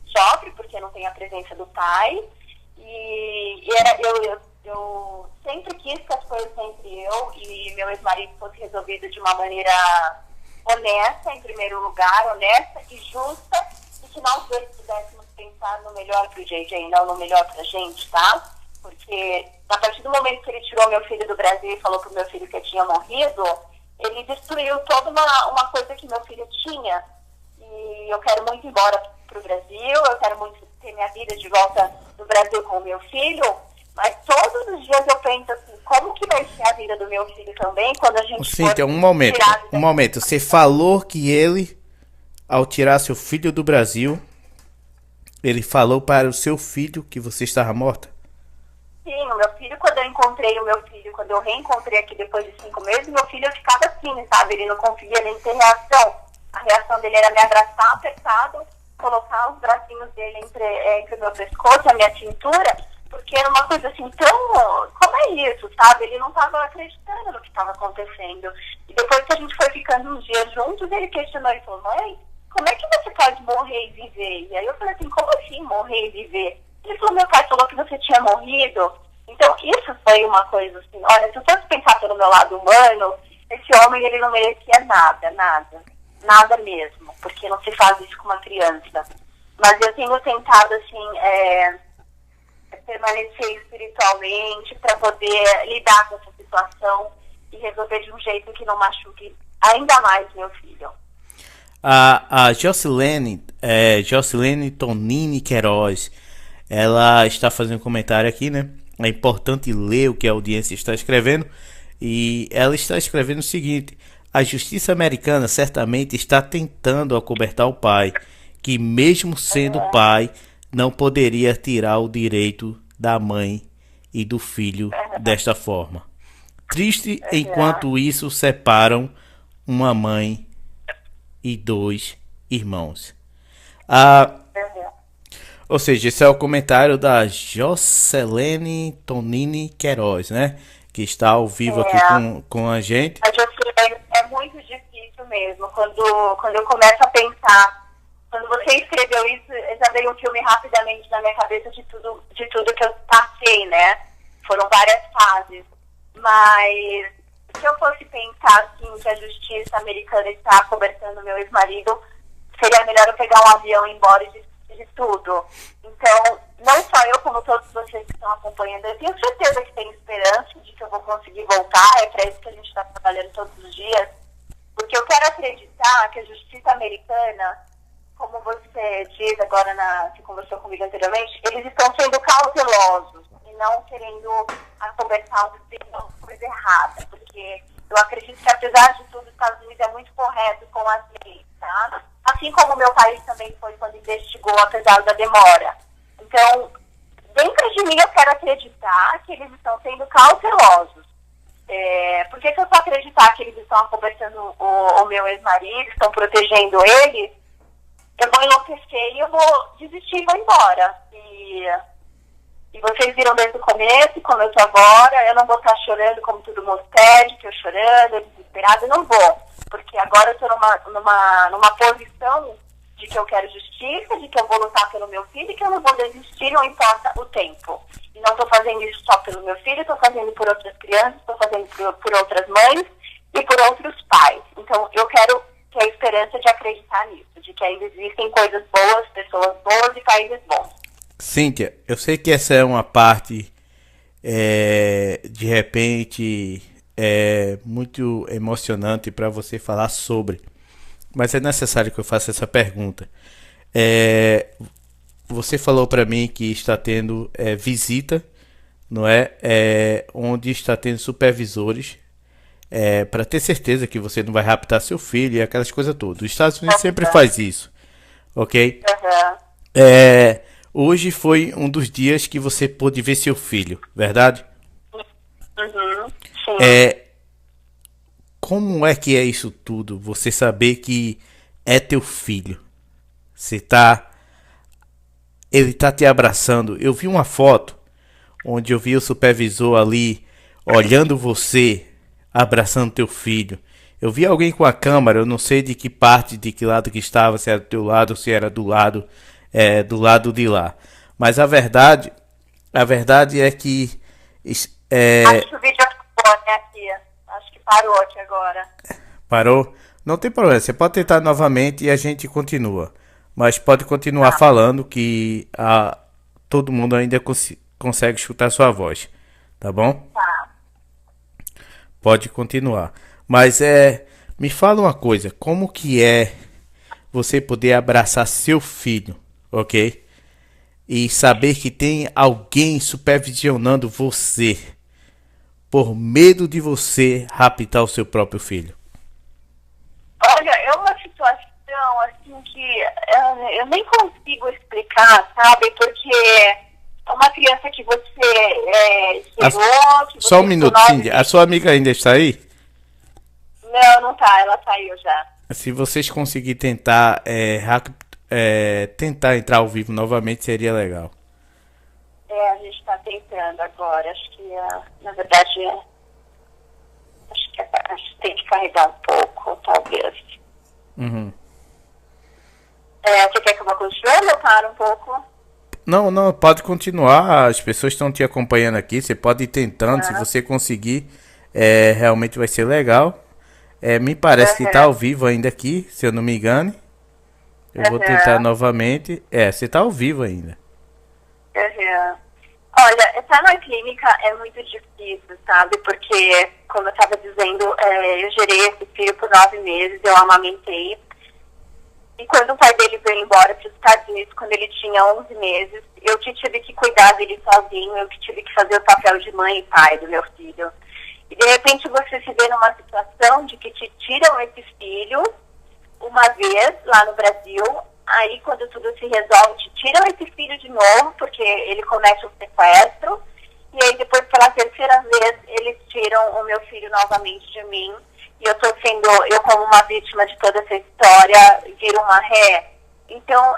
sofre, porque não tem a presença do pai. Eu sempre quis que as coisas entre eu e meu ex-marido fossem resolvidas de uma maneira honesta, em primeiro lugar, honesta e justa, e que nós dois pudéssemos pensar no melhor pro JJ, não no melhor pra gente, tá? Porque a partir do momento que ele tirou meu filho do Brasil e falou pro meu filho que eu tinha morrido, ele destruiu toda uma coisa que meu filho tinha. E eu quero muito ir embora pro Brasil, eu quero muito ter minha vida de volta no Brasil com o meu filho, mas todos os dias eu penso assim, como que vai ser a vida do meu filho também, quando a gente Cíntia, um momento. Você falou que ele, ao tirar seu filho do Brasil, ele falou para o seu filho que você estava morta? Sim, o meu filho, quando eu encontrei o meu filho, quando eu reencontrei aqui depois de 5 meses, meu filho ficava assim, sabe? Ele não conseguia nem ter reação. A reação dele era me abraçar apertado, colocar os bracinhos dele entre o meu pescoço, a minha cintura, porque era uma coisa assim tão... Como é isso, sabe? Ele não estava acreditando no que estava acontecendo. E depois que a gente foi ficando uns dias juntos, ele questionou e falou, mãe, como é que você pode morrer e viver? E aí eu falei assim, como assim morrer e viver? Ele falou, meu pai falou que você tinha morrido. Então isso foi uma coisa assim, olha, se eu fosse pensar pelo meu lado humano, esse homem, ele não merecia nada mesmo, porque não se faz isso com uma criança. Mas eu tenho tentado, assim, permanecer espiritualmente para poder lidar com essa situação e resolver de um jeito que não machuque ainda mais meu filho. A Jocilene Tonini Queiroz, ela está fazendo um comentário aqui, né? É importante ler o que a audiência está escrevendo. E ela está escrevendo o seguinte: a justiça americana certamente está tentando acobertar o pai, que mesmo sendo pai, não poderia tirar o direito da mãe e do filho desta forma. Triste enquanto isso separam uma mãe e 2 irmãos. Ou seja, esse é o comentário da Jocilene Tonini Queiroz, né? Que está ao vivo aqui com a gente. A Jocilene, é muito difícil mesmo. Quando eu começo a pensar, quando você escreveu isso, já veio um filme rapidamente na minha cabeça de tudo que eu passei, né? Foram várias fases. Mas se eu fosse pensar assim, que a justiça americana está cobertando meu ex-marido, seria melhor eu pegar um avião e ir embora de tudo. Então, não só eu, como todos vocês que estão acompanhando, eu tenho certeza que tem esperança de que eu vou conseguir voltar. É para isso que a gente está trabalhando todos os dias. Porque eu quero acreditar que a justiça americana, como você diz agora, que conversou comigo anteriormente, eles estão sendo cautelosos e não querendo acobertar uma coisa errada. Porque eu acredito que, apesar de tudo, os Estados Unidos é muito correto com as leis, tá? Assim como o meu país também foi quando investigou, apesar da demora. Então, dentro de mim eu quero acreditar que eles estão sendo cautelosos. Por que eu só acreditar que eles estão acobertando o meu ex-marido, estão protegendo ele? Eu vou enlouquecer e eu vou desistir e vou embora. E vocês viram desde o começo, como eu tô agora, eu não vou estar chorando como todo mundo pede, que eu chorando, desesperada, eu não vou. Porque agora eu tô numa posição de que eu quero justiça, de que eu vou lutar pelo meu filho e que eu não vou desistir, não importa o tempo. E não estou fazendo isso só pelo meu filho, estou fazendo por outras crianças, estou fazendo por outras mães e por outros pais. Então eu quero ter a esperança de acreditar nisso, de que ainda existem coisas boas, pessoas boas e países bons. Cíntia, eu sei que essa é uma parte, de repente, muito emocionante para você falar sobre, mas é necessário que eu faça essa pergunta. Você falou para mim que está tendo visita, não é? Onde está tendo supervisores, para ter certeza que você não vai raptar seu filho e aquelas coisas todas. Os Estados Unidos sempre faz isso, ok? Hoje foi um dos dias que você pôde ver seu filho, verdade? Sim. Como é que é isso tudo? Você saber que é teu filho. Você tá ele tá te abraçando. Eu vi uma foto onde eu vi o supervisor ali olhando você, abraçando teu filho. Eu vi alguém com a câmera, eu não sei de que parte, de que lado que estava, se era do teu lado, se era do lado de lá. Mas a verdade é que Acho que o vídeo acabou, né, aqui. Acho que parou aqui agora. parou. Não tem problema, você pode tentar novamente e a gente continua. Mas pode continuar Tá, falando que todo mundo ainda consegue escutar sua voz, tá bom? tá. Pode continuar. Mas me fala uma coisa, como que é você poder abraçar seu filho, ok? E saber que tem alguém supervisionando você por medo de você raptar o seu próprio filho. Olha, é uma situação assim que eu nem consigo explicar, sabe? Porque é uma criança que você gerou, que Só um você ficou minuto, Cindy. A sua amiga ainda está aí? Não, não tá, ela saiu já. Se vocês conseguirem tentar, tentar entrar ao vivo novamente, seria legal. A gente tá tentando agora. Acho que, na verdade, acho que tem que carregar um pouco, talvez. Uhum. Você quer que eu vou continuar ou para um pouco? Não, não, pode continuar. As pessoas estão te acompanhando aqui. Você pode ir tentando. Se Aham, você conseguir, realmente vai ser legal. Me parece que está aham, ao vivo ainda aqui, se eu não me engano. Eu vou tentar aham, novamente. Você está ao vivo ainda. aham. Olha, estar na clínica é muito difícil, sabe? Porque, como eu estava dizendo, eu gerei esse filho por 9 meses, eu amamentei. E quando o pai dele veio embora para os Estados Unidos, quando ele tinha 11 meses, eu que tive que cuidar dele sozinho, eu que tive que fazer o papel de mãe e pai do meu filho. E de repente você se vê numa situação de que te tiram esse filho uma vez lá no Brasil, aí quando tudo se resolve, te tiram esse filho de novo, porque ele comete um sequestro, e aí depois pela terceira vez eles tiram o meu filho novamente de mim, e eu tô sendo, eu como uma vítima de toda essa história, viro uma ré. Então,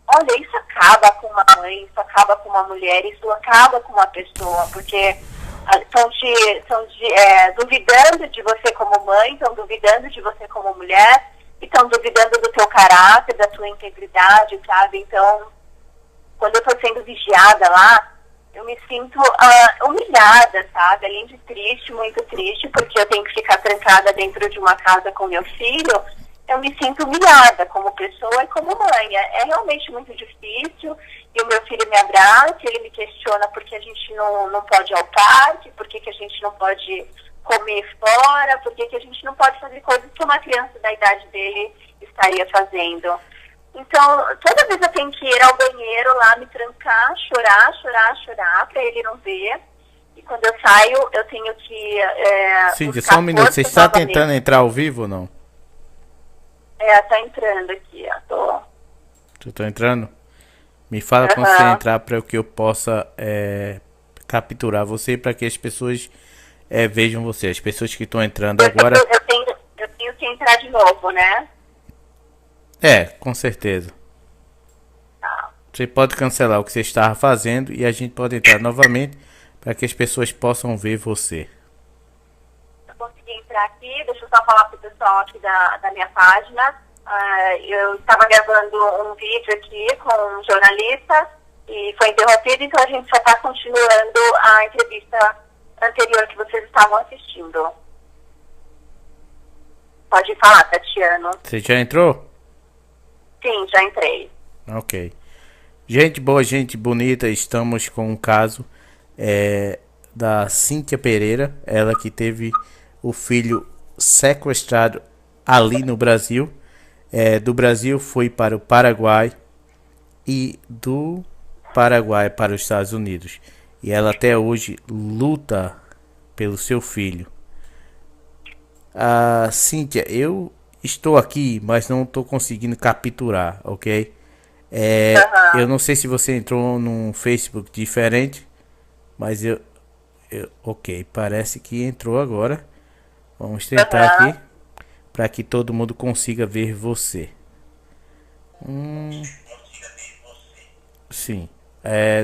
olha, isso acaba com uma mãe, isso acaba com uma mulher, isso acaba com uma pessoa, porque estão duvidando de você como mãe, estão duvidando de você como mulher, e estão duvidando do teu caráter, da tua integridade, sabe? Então, quando eu estou sendo vigiada lá, eu me sinto humilhada, sabe? Além de triste, muito triste, porque eu tenho que ficar trancada dentro de uma casa com meu filho, eu me sinto humilhada como pessoa e como mãe. É realmente muito difícil. E o meu filho me abraça, ele me questiona por que a gente não pode ir ao parque, por que a gente não pode comer fora, por que a gente não pode fazer coisas que uma criança da idade dele estaria fazendo. Então, toda vez eu tenho que ir ao banheiro lá, me trancar, chorar, para ele não ver. E quando eu saio, eu tenho que Cindy, só buscar um minuto. Você forças está novamente. tentando entrar ao vivo ou não? Tá entrando aqui, ó. Tô. Tu tá entrando? Me fala quando você Aham. entrar para que eu possa capturar você para que as pessoas vejam você. As pessoas que estão entrando agora. Eu tenho que entrar de novo, né? Com certeza. Tá. Você pode cancelar o que você estava fazendo e a gente pode entrar novamente para que as pessoas possam ver você. Eu consegui entrar aqui, deixa eu só falar pro pessoal aqui da minha página. Eu estava gravando um vídeo aqui com um jornalista e foi interrompido, então a gente já está continuando a entrevista anterior que vocês estavam assistindo. Pode falar, Tatiano. Você já entrou? Sim, já entrei. Ok. Gente boa, gente bonita, estamos com um caso da Cíntia Pereira, ela que teve o filho sequestrado ali no Brasil. Do Brasil foi para o Paraguai e do Paraguai para os Estados Unidos. E ela até hoje luta pelo seu filho. Cíntia, eu estou aqui, mas não estou conseguindo capturar, ok? Eu Aham. não sei se você entrou num Facebook diferente, mas ok, parece que entrou agora. Vamos tentar aqui Aham. para que todo mundo consiga ver você. Sim,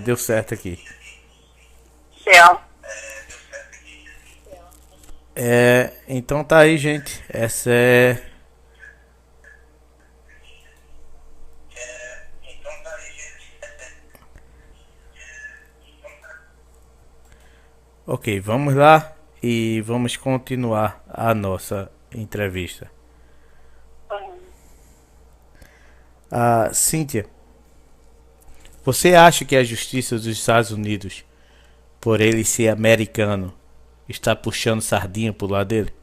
deu certo aqui. Então, Então tá aí, gente. Essa é. Ok, vamos lá e vamos continuar a nossa entrevista. Cíntia, você acha que a justiça dos Estados Unidos, por ele ser americano, está puxando sardinha pro lado dele?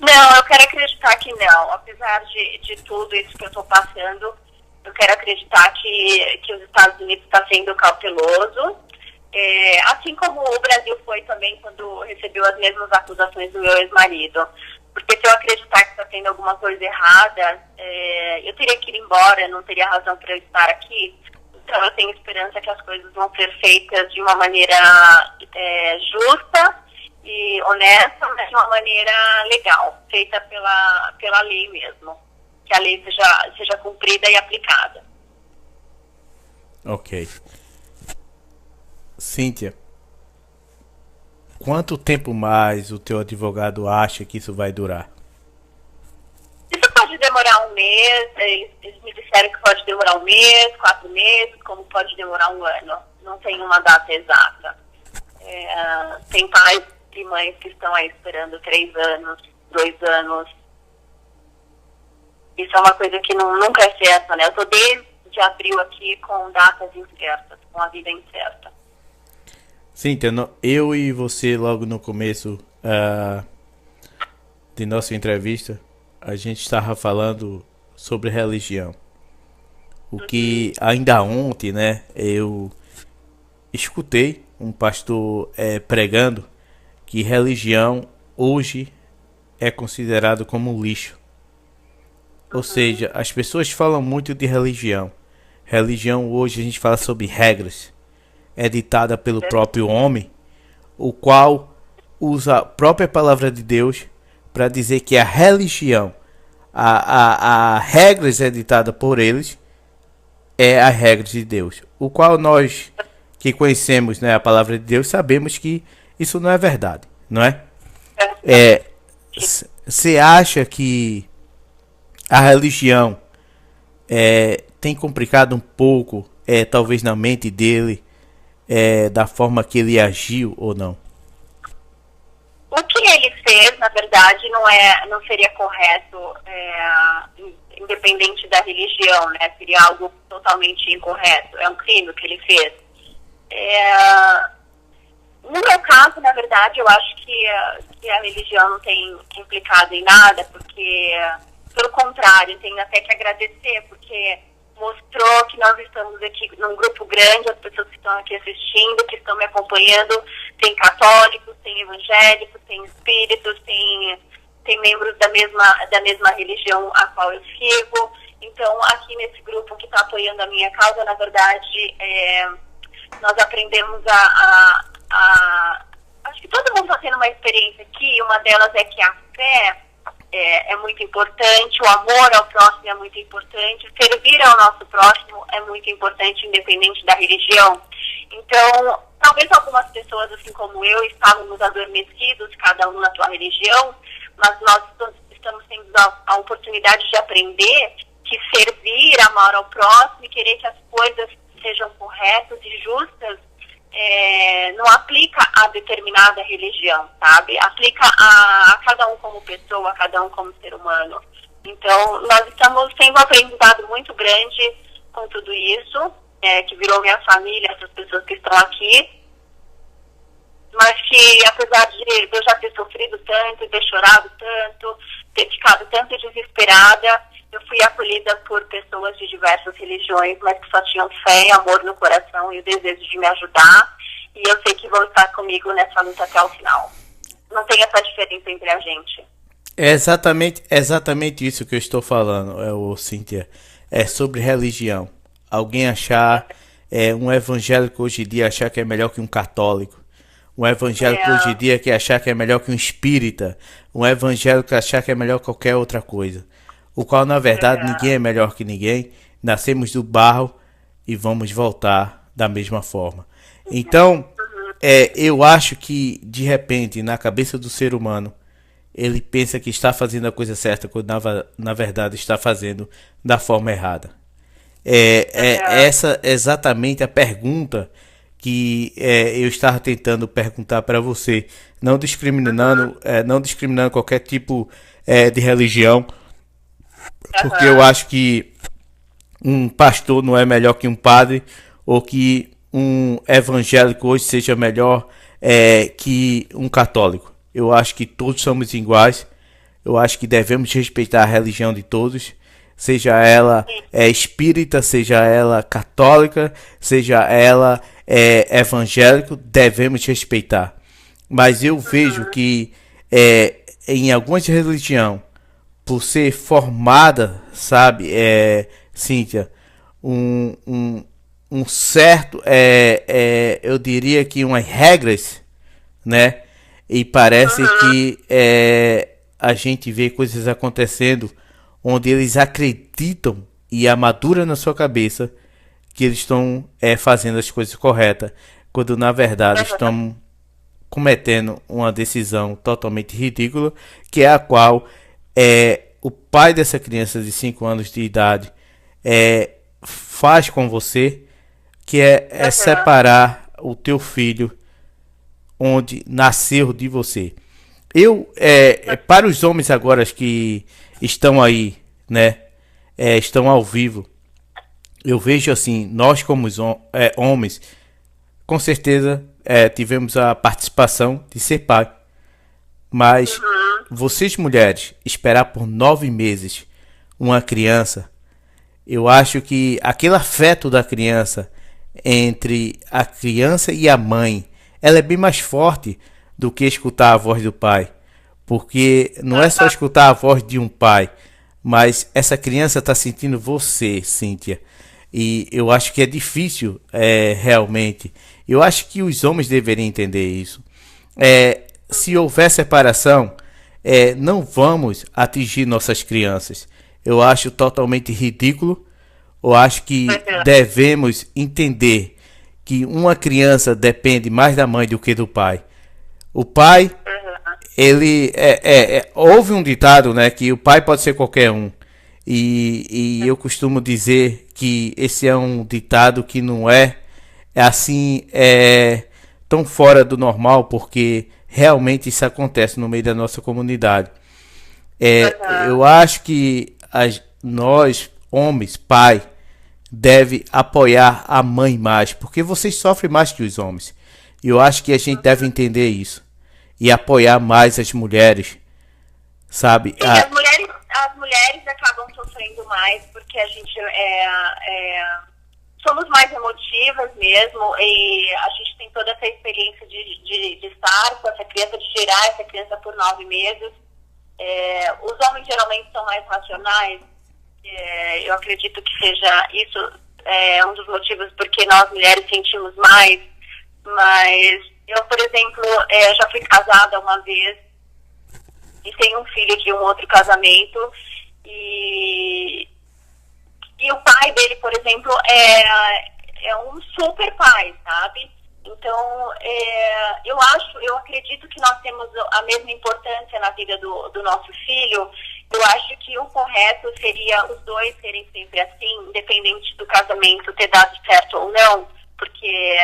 não, eu quero acreditar que não. Apesar de tudo isso que eu estou passando, eu quero acreditar que os Estados Unidos está sendo cauteloso. Assim como o Brasil foi também quando recebeu as mesmas acusações do meu ex-marido. Porque se eu acreditar que está tendo alguma coisa errada, eu teria que ir embora, não teria razão para eu estar aqui. Então eu tenho esperança que as coisas vão ser feitas de uma maneira justa e honesta, mas de uma maneira legal, feita pela lei mesmo. Que a lei seja cumprida e aplicada. Ok. Cíntia, quanto tempo mais o teu advogado acha que isso vai durar? Isso pode demorar um mês, eles me disseram que pode demorar um mês, 4 meses, como pode demorar um ano. Não tem uma data exata. Tem pais e mães que estão aí esperando 3 anos, 2 anos. Isso é uma coisa que nunca é certa, né? Eu estou desde abril aqui com datas incertas, com a vida incerta. Cíntia, eu e você logo no começo de nossa entrevista, a gente estava falando sobre religião. O que ainda ontem, né, eu escutei um pastor pregando que religião hoje é considerado como lixo. Ou seja, as pessoas falam muito de religião. Religião hoje a gente fala sobre regras. É ditada pelo próprio homem, o qual usa a própria palavra de Deus para dizer que a religião, a regras é ditada por eles, é a regra de Deus. O qual nós que conhecemos, né, a palavra de Deus sabemos que isso não é verdade, não é? Você acha que a religião tem complicado um pouco, talvez na mente dele, da forma que ele agiu ou não? O que ele fez, na verdade, não seria correto, independente da religião, né? Seria algo totalmente incorreto. É um crime que ele fez. No meu caso, na verdade, eu acho que a religião não tem implicado em nada, porque, pelo contrário, tenho até que agradecer, porque mostrou que nós estamos aqui num grupo grande, as pessoas que estão aqui assistindo, que estão me acompanhando, tem católicos, tem evangélicos, tem espíritos, tem membros da mesma religião a qual eu sigo. Então, aqui nesse grupo que está apoiando a minha causa, na verdade, nós aprendemos acho que todo mundo está tendo uma experiência aqui, uma delas é que a fé é muito importante, o amor ao próximo é muito importante, servir ao nosso próximo é muito importante, independente da religião. Então, talvez algumas pessoas, assim como eu, estávamos adormecidos, cada um na sua religião, mas nós estamos tendo a oportunidade de aprender que servir, amar ao próximo e querer que as coisas sejam corretas e justas não aplica a determinada religião, sabe? Aplica a cada um como pessoa, a cada um como ser humano. Então, nós estamos tendo um aprendizado muito grande com tudo isso, que virou minha família, essas pessoas que estão aqui, mas que, apesar de eu já ter sofrido tanto, ter chorado tanto, ter ficado tanto desesperada, eu fui acolhida por pessoas de diversas religiões, mas que só tinham fé e amor no coração e o desejo de me ajudar. E eu sei que vão estar comigo nessa luta até o final. Não tem essa diferença entre a gente. É exatamente isso que eu estou falando, Cíntia. É sobre religião. Alguém achar, um evangélico hoje em dia achar que é melhor que um católico. Um evangélico hoje em dia que achar que é melhor que um espírita. Um evangélico achar que é melhor que qualquer outra coisa. O qual, na verdade, ninguém é melhor que ninguém. Nascemos do barro e vamos voltar da mesma forma. Então, eu acho que, de repente, na cabeça do ser humano, ele pensa que está fazendo a coisa certa, quando na verdade está fazendo da forma errada. Essa exatamente a pergunta que eu estava tentando perguntar para você, não discriminando, não discriminando qualquer tipo de religião, porque eu acho que um pastor não é melhor que um padre, ou que um evangélico hoje seja melhor que um católico. Eu acho que todos somos iguais. Eu acho que devemos respeitar a religião de todos, seja ela espírita, seja ela católica, seja ela evangélico, devemos respeitar. Mas eu vejo que em algumas religiões, por ser formada, sabe, Cíntia, um certo, eu diria que umas regras, né? E parece que a gente vê coisas acontecendo onde eles acreditam e amaduram na sua cabeça que eles estão fazendo as coisas corretas, quando na verdade estão cometendo uma decisão totalmente ridícula, que é a qual o pai dessa criança de 5 anos de idade faz com você, que é separar o teu filho onde nasceu de você. Para os homens agora que estão aí, né, estão ao vivo, eu vejo assim, nós como homens, com certeza tivemos a participação de ser pai, mas vocês mulheres, esperar por 9 meses uma criança, eu acho que aquele afeto da criança, entre a criança e a mãe, ela é bem mais forte do que escutar a voz do pai. Porque não é só escutar a voz de um pai, mas essa criança está sentindo você, Cíntia. E eu acho que é difícil, realmente. Eu acho que os homens deveriam entender isso. Se houver separação, não vamos atingir nossas crianças. Eu acho totalmente ridículo. Eu acho que devemos entender que uma criança depende mais da mãe do que do pai. O pai, ele houve um ditado, né, que o pai pode ser qualquer um. E eu costumo dizer que esse é um ditado que não é assim tão fora do normal, porque realmente isso acontece no meio da nossa comunidade. Eu acho que nós, homens, pai, deve apoiar a mãe mais, porque vocês sofrem mais que os homens. E eu acho que a gente deve entender isso e apoiar mais as mulheres, sabe? Sim, as mulheres acabam sofrendo mais porque a gente somos mais emotivas mesmo, e a gente tem toda essa experiência de estar com essa criança, de gerar essa criança por 9 meses. Os homens geralmente são mais racionais. Eu acredito que seja isso um dos motivos porque nós mulheres sentimos mais. Mas eu, por exemplo, já fui casada uma vez e tenho um filho de um outro casamento, e o pai dele, por exemplo, é um super pai, sabe? Então, eu acredito que nós temos a mesma importância na vida do nosso filho. Eu acho que o correto seria os dois serem sempre assim, independente do casamento ter dado certo ou não, porque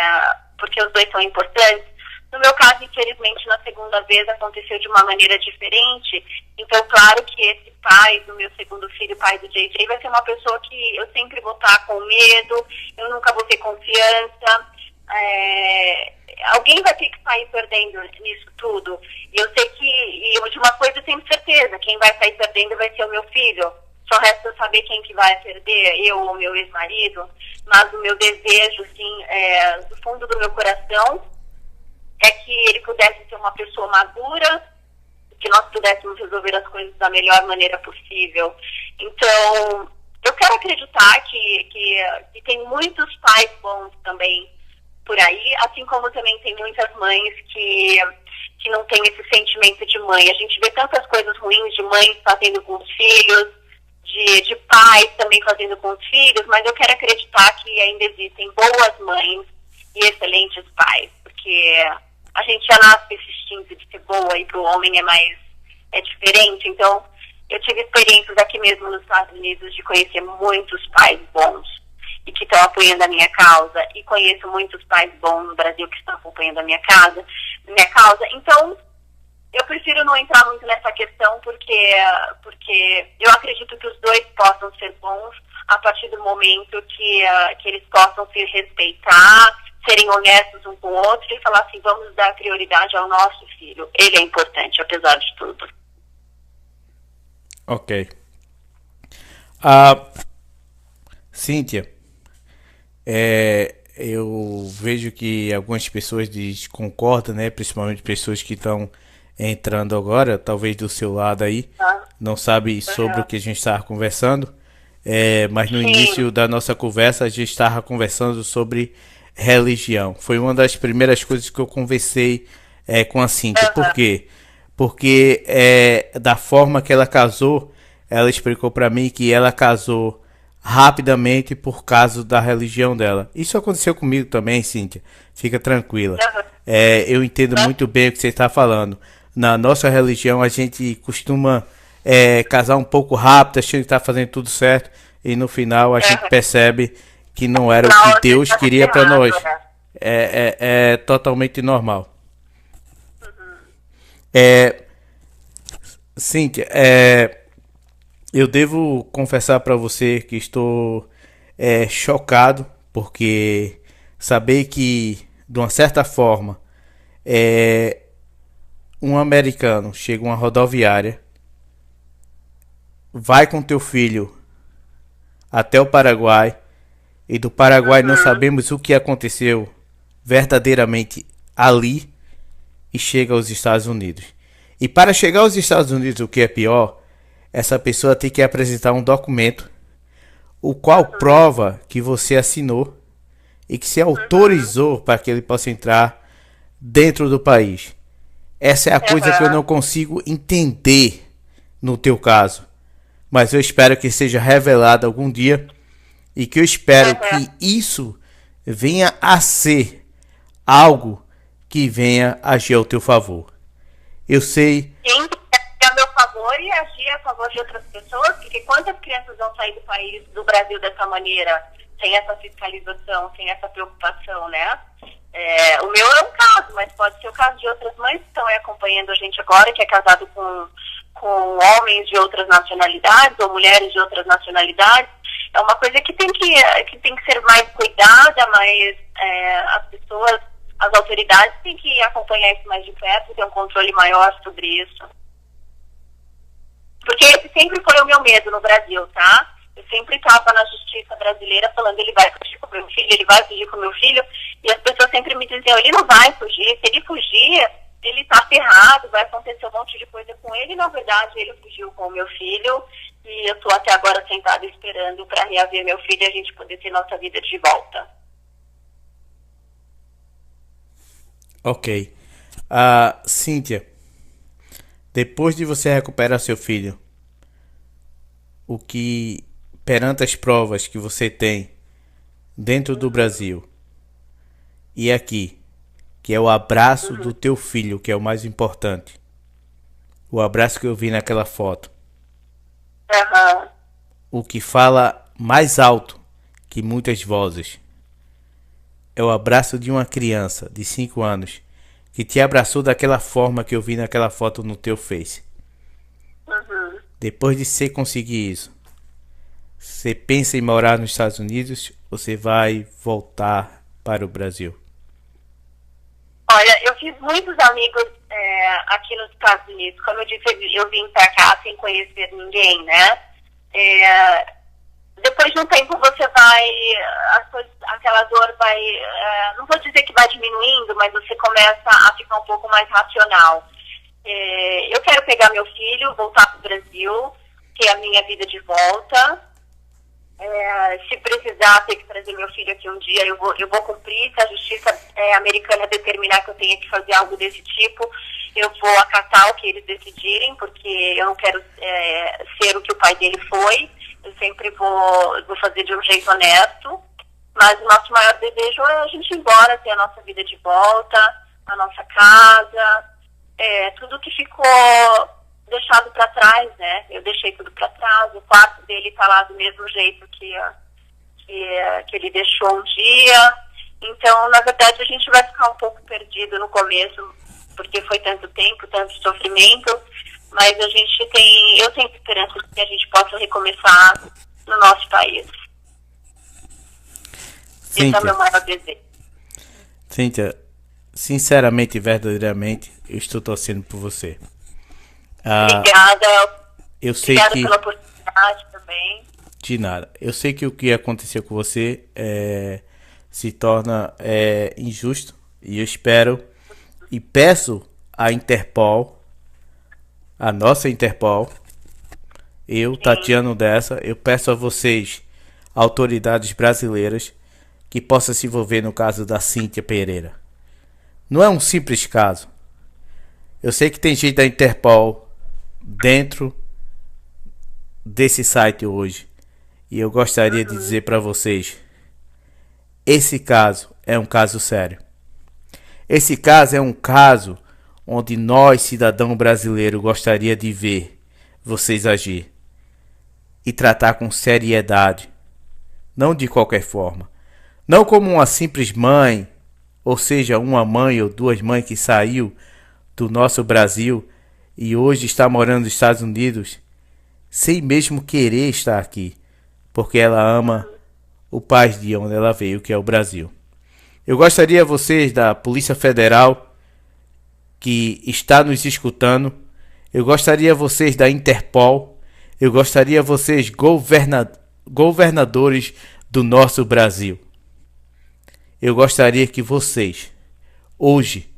os dois são importantes. No meu caso, infelizmente, na segunda vez aconteceu de uma maneira diferente. Então, claro que esse pai do meu segundo filho, pai do JJ, vai ser uma pessoa que eu sempre vou estar com medo, eu nunca vou ter confiança. Alguém vai ter que sair perdendo nisso tudo. E eu sei que, de uma coisa eu tenho certeza, quem vai sair perdendo vai ser o meu filho. Só resta saber quem que vai perder, eu ou meu ex-marido. Mas o meu desejo, assim, do fundo do meu coração, é que ele pudesse ser uma pessoa madura, que nós pudéssemos resolver as coisas da melhor maneira possível. Então, eu quero acreditar que tem muitos pais bons também por aí, assim como também tem muitas mães que não têm esse sentimento de mãe. A gente vê tantas coisas ruins de mães fazendo com os filhos, de pais também fazendo com os filhos, mas eu quero acreditar que ainda existem boas mães e excelentes pais, porque a gente já nasce com esse instinto de ser boa e para o homem é diferente. Então, eu tive experiências aqui mesmo nos Estados Unidos de conhecer muitos pais bons e que estão apoiando a minha causa, e conheço muitos pais bons no Brasil que estão acompanhando a minha causa. Então, eu prefiro não entrar muito nessa questão, porque eu acredito que os dois possam ser bons a partir do momento que eles possam se respeitar, serem honestos um com o outro e falar assim, vamos dar prioridade ao nosso filho. Ele é importante, apesar de tudo. Ok. Cíntia, eu vejo que algumas pessoas concordam, né? Principalmente pessoas que estão entrando agora, talvez do seu lado aí, não sabe sobre o que a gente estava conversando, mas no início da nossa conversa a gente estava conversando sobre religião. Foi uma das primeiras coisas que eu conversei com a Cíntia. Por quê? Porque da forma que ela casou, ela explicou para mim que ela casou rapidamente por causa da religião dela. Isso aconteceu comigo também, Cíntia. Fica tranquila. Eu entendo muito bem o que você está falando. Na nossa religião, a gente costuma casar um pouco rápido, achando que está fazendo tudo certo, e no final a gente percebe que não era o que Deus queria para nós. É totalmente normal. Cíntia, eu devo confessar para você que estou chocado, porque saber que, de uma certa forma, um americano chega a uma rodoviária, vai com teu filho até o Paraguai, e do Paraguai não sabemos o que aconteceu verdadeiramente ali, e chega aos Estados Unidos. E para chegar aos Estados Unidos, o que é pior, essa pessoa tem que apresentar um documento, o qual prova que você assinou e que se autorizou para que ele possa entrar dentro do país. Essa é a coisa que eu não consigo entender no teu caso. Mas eu espero que seja revelado algum dia, e que eu espero que isso venha a ser algo que venha agir ao teu favor. Eu sei... Sim, é a meu favor e agir a favor de outras pessoas, porque quantas crianças vão sair do Brasil dessa maneira, sem essa fiscalização, sem essa preocupação, né? O meu é um caso, mas pode ser o caso de outras mães que estão acompanhando a gente agora, que é casado com homens de outras nacionalidades ou mulheres de outras nacionalidades. É uma coisa que tem que ser mais cuidada, mas as pessoas, as autoridades têm que acompanhar isso mais de perto, ter um controle maior sobre isso. Porque esse sempre foi o meu medo no Brasil, tá? Eu sempre estava na justiça brasileira falando, ele vai fugir com meu filho, ele vai fugir com meu filho, e as pessoas sempre me diziam, ele não vai fugir, se ele fugir, ele tá ferrado, vai acontecer um monte de coisa com ele, e na verdade ele fugiu com o meu filho, e eu tô até agora sentada esperando para reaver meu filho e a gente poder ter nossa vida de volta. Ok. Cíntia, depois de você recuperar seu filho, o que, perante as provas que você tem dentro do Brasil e aqui, que é o abraço do teu filho, que é o mais importante, o abraço que eu vi naquela foto, o que fala mais alto que muitas vozes, é o abraço de uma criança de 5 anos que te abraçou daquela forma que eu vi naquela foto no teu Face. Depois de você conseguir isso, você pensa em morar nos Estados Unidos ou você vai voltar para o Brasil? Olha, eu fiz muitos amigos aqui nos Estados Unidos. Como eu disse, eu vim pra cá sem conhecer ninguém, né? Depois de um tempo você vai, aquela dor vai, não vou dizer que vai diminuindo, mas você começa a ficar um pouco mais racional. Eu quero pegar meu filho, voltar para o Brasil, ter a minha vida de volta. Se precisar ter que trazer meu filho aqui um dia, eu vou cumprir. Se a justiça americana determinar que eu tenha que fazer algo desse tipo, eu vou acatar o que eles decidirem, porque eu não quero ser o que o pai dele foi. sempre vou fazer de um jeito honesto, mas o nosso maior desejo é a gente ir embora, ter a nossa vida de volta, a nossa casa, tudo que ficou deixado para trás, né? Eu deixei tudo para trás, o quarto dele está lá do mesmo jeito que ele deixou um dia. Então, na verdade, a gente vai ficar um pouco perdido no começo, porque foi tanto tempo, tanto sofrimento, mas eu tenho esperança de que a gente possa recomeçar no nosso país. Esse é o meu maior desejo. Cíntia, sinceramente e verdadeiramente, eu estou torcendo por você. Obrigada. Eu sei Obrigada que... pela oportunidade também. De nada. Eu sei que o que aconteceu com você se torna injusto, e eu espero e peço à Interpol, a nossa Interpol, Tatiano dessa, eu peço a vocês, autoridades brasileiras, que possam se envolver no caso da Cíntia Pereira. Não é um simples caso. Eu sei que tem gente da Interpol dentro desse site hoje, e eu gostaria de dizer para vocês, esse caso é um caso sério. Esse caso é um caso onde nós, cidadão brasileiro, gostaria de ver vocês agir e tratar com seriedade, não de qualquer forma, não como uma simples mãe, ou seja, uma mãe ou duas mães que saiu do nosso Brasil e hoje está morando nos Estados Unidos sem mesmo querer estar aqui, porque ela ama o país de onde ela veio, que é o Brasil. Eu gostaria vocês da Polícia Federal que está nos escutando, eu gostaria vocês da Interpol, eu gostaria vocês governadores do nosso Brasil. Eu gostaria que vocês hoje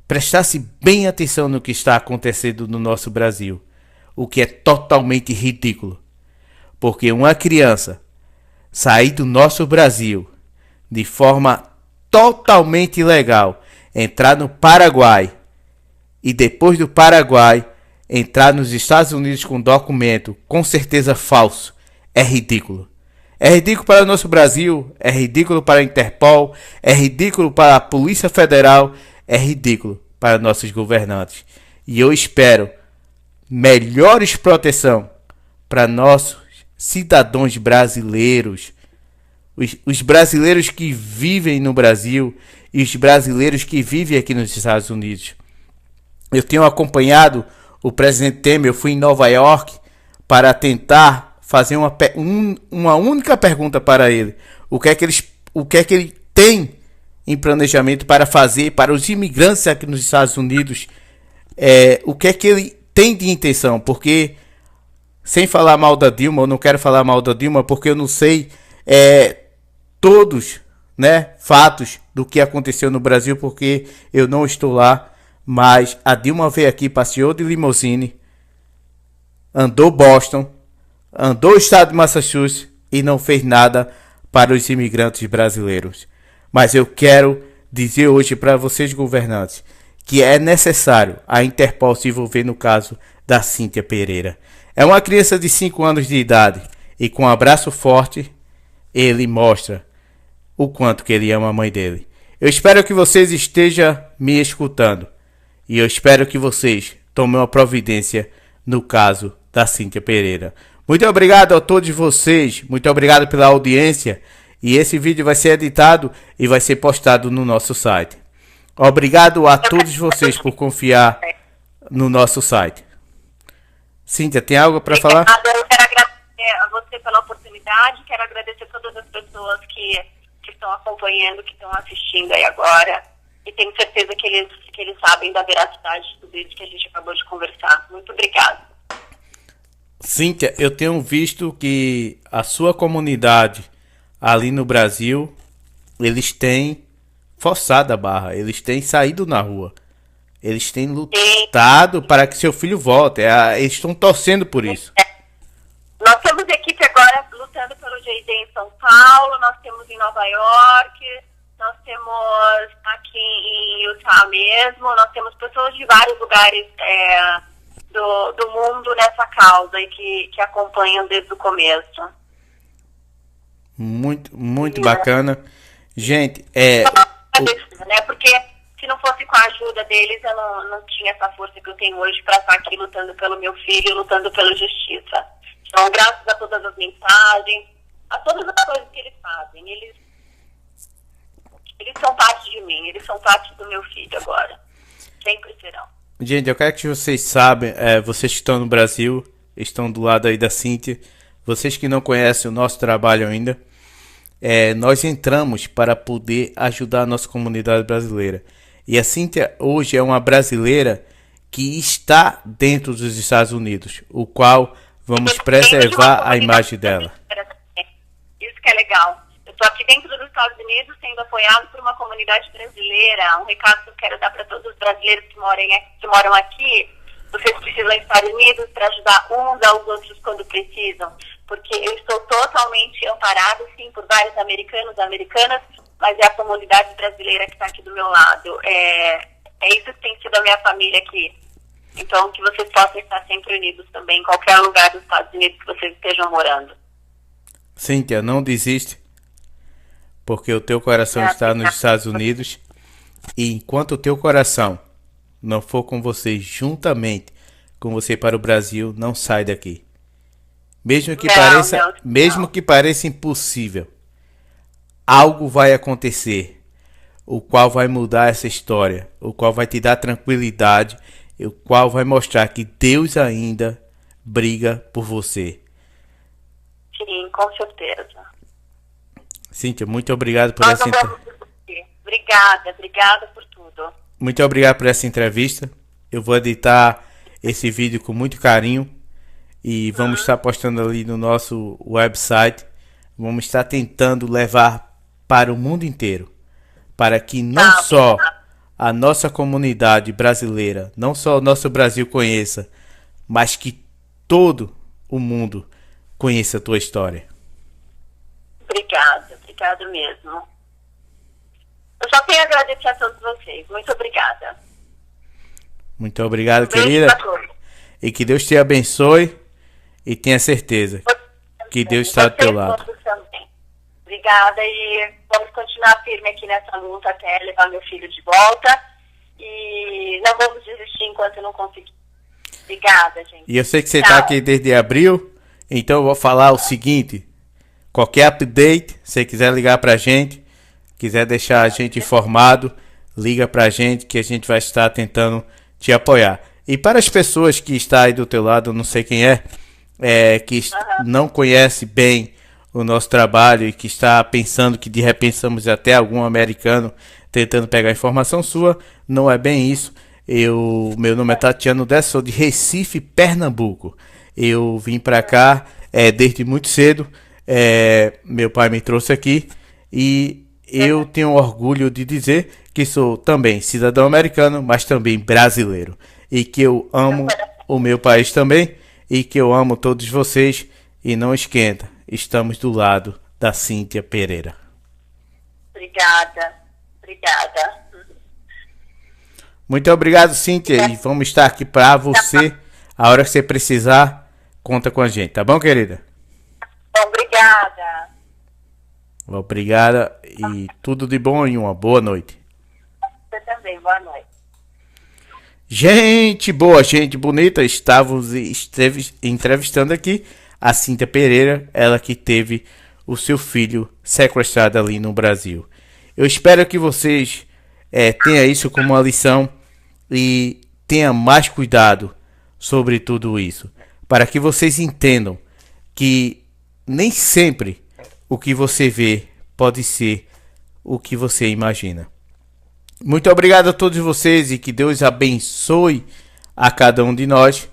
prestassem bem atenção no que está acontecendo no nosso Brasil, o que é totalmente ridículo, porque uma criança sair do nosso Brasil de forma totalmente ilegal, entrar no Paraguai e depois do Paraguai entrar nos Estados Unidos com documento com certeza falso, é ridículo. É ridículo para o nosso Brasil, é ridículo para a Interpol, é ridículo para a Polícia Federal, é ridículo para nossos governantes. E eu espero melhores proteção para nossos cidadãos brasileiros, os brasileiros que vivem no Brasil e os brasileiros que vivem aqui nos Estados Unidos. Eu tenho acompanhado o presidente Temer, eu fui em Nova York para tentar fazer uma única pergunta para ele. O que é que ele tem em planejamento para fazer para os imigrantes aqui nos Estados Unidos? O que é que ele tem de intenção? Porque, sem falar mal da Dilma, eu não quero falar mal da Dilma porque eu não sei todos, né, fatos do que aconteceu no Brasil, porque eu não estou lá. Mas a Dilma veio aqui, passeou de limusine, andou Boston, andou o estado de Massachusetts e não fez nada para os imigrantes brasileiros. Mas eu quero dizer hoje para vocês, governantes, que é necessário a Interpol se envolver no caso da Cíntia Pereira. É uma criança de 5 anos de idade e com um abraço forte ele mostra o quanto que ele ama a mãe dele. Eu espero que vocês estejam me escutando e eu espero que vocês tomem uma providência no caso da Cíntia Pereira. Muito obrigado a todos vocês, muito obrigado pela audiência, e esse vídeo vai ser editado e vai ser postado no nosso site. Obrigado a todos vocês por confiar no nosso site. Cíntia, tem algo para falar? Eu quero agradecer a você pela oportunidade, quero agradecer a todas as pessoas que estão acompanhando, que estão assistindo aí agora, e tenho certeza que eles sabem da veracidade de tudo isso que a gente acabou de conversar. Muito obrigada. Cíntia, eu tenho visto que a sua comunidade ali no Brasil, eles têm forçado a barra, eles têm saído na rua, eles têm lutado para que seu filho volte, eles estão torcendo por isso. Nós temos equipe agora lutando pelo JJ em São Paulo, nós temos em Nova York, nós temos aqui em Utah mesmo, nós temos pessoas de vários lugares do mundo nessa causa e que acompanham desde o começo. Muito bacana. Gente, né? Porque se não fosse com a ajuda deles, eu não tinha essa força que eu tenho hoje para estar aqui lutando pelo meu filho, lutando pela justiça. Então, graças a todas as mensagens, a todas as coisas que eles fazem, eles são parte de mim, eles são parte do meu filho agora. Sempre serão. Gente, eu quero que vocês saibam, vocês que estão no Brasil, estão do lado aí da Cíntia, vocês que não conhecem o nosso trabalho ainda, nós entramos para poder ajudar a nossa comunidade brasileira. E a Cíntia hoje é uma brasileira que está dentro dos Estados Unidos, o qual vamos preservar a imagem dela. Isso que é legal. Eu estou aqui dentro dos Estados Unidos sendo apoiado por uma comunidade brasileira. Um recado que eu quero dar para todos os brasileiros que moram aqui. Vocês precisam estar unidos para ajudar uns aos outros quando precisam. Porque eu estou totalmente amparado, sim, por vários americanos e americanas, mas é a comunidade brasileira que está aqui do meu lado. É isso que tem sido a minha família aqui. Então, que vocês possam estar sempre unidos também, em qualquer lugar dos Estados Unidos que vocês estejam morando. Cíntia, não desiste, porque o teu coração está nos Estados Unidos, e enquanto o teu coração não for com você, juntamente com você para o Brasil, não sai daqui. Mesmo que pareça impossível, algo vai acontecer, o qual vai mudar essa história, o qual vai te dar tranquilidade, o qual vai mostrar que Deus ainda briga por você. Sim, com certeza. Cíntia, muito obrigado por essa entrevista. Obrigada por tudo. Muito obrigado por essa entrevista. Eu vou editar esse vídeo com muito carinho e vamos estar postando ali no nosso website. Vamos estar tentando levar para o mundo inteiro, para que não só a nossa comunidade brasileira, não só o nosso Brasil conheça, mas que todo o mundo conheça a tua história. Obrigado mesmo. Eu só tenho a agradecer a todos vocês. Muito obrigada. Muito obrigado, querida. E que Deus te abençoe e tenha certeza que Deus está do teu lado. Obrigada e vamos continuar firme aqui nessa luta até levar meu filho de volta e não vamos desistir enquanto não conseguir. Obrigada, gente. E eu sei que você está aqui desde abril, então eu vou falar o seguinte: qualquer update, se quiser ligar pra gente, quiser deixar a gente informado, liga pra gente que a gente vai estar tentando te apoiar. E para as pessoas que estão aí do teu lado, não sei quem que não conhece bem o nosso trabalho e que está pensando que de repente somos até algum americano tentando pegar informação sua, não é bem isso. Meu nome é Tatiano Dessa, sou de Recife, Pernambuco. Eu vim para cá desde muito cedo. Meu pai me trouxe aqui e eu tenho orgulho de dizer que sou também cidadão americano, mas também brasileiro, e que eu amo o meu país também, e que eu amo todos vocês. E não esquenta, estamos do lado da Cíntia Pereira. Obrigada. Muito obrigado, Cíntia, e vamos estar aqui para você. A hora que você precisar, conta com a gente, tá bom, querida? Obrigada. Obrigada e tudo de bom e uma boa noite. Você também, boa noite. Gente boa, gente bonita, esteve entrevistando aqui a Cíntia Pereira, ela que teve o seu filho sequestrado ali no Brasil. Eu espero que vocês tenham isso como uma lição e tenham mais cuidado sobre tudo isso, para que vocês entendam que nem sempre o que você vê pode ser o que você imagina. Muito obrigado a todos vocês e que Deus abençoe a cada um de nós.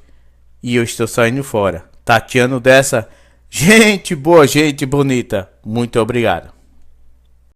E eu estou saindo fora. Tatiano Dessa, gente boa, gente bonita. Muito obrigado.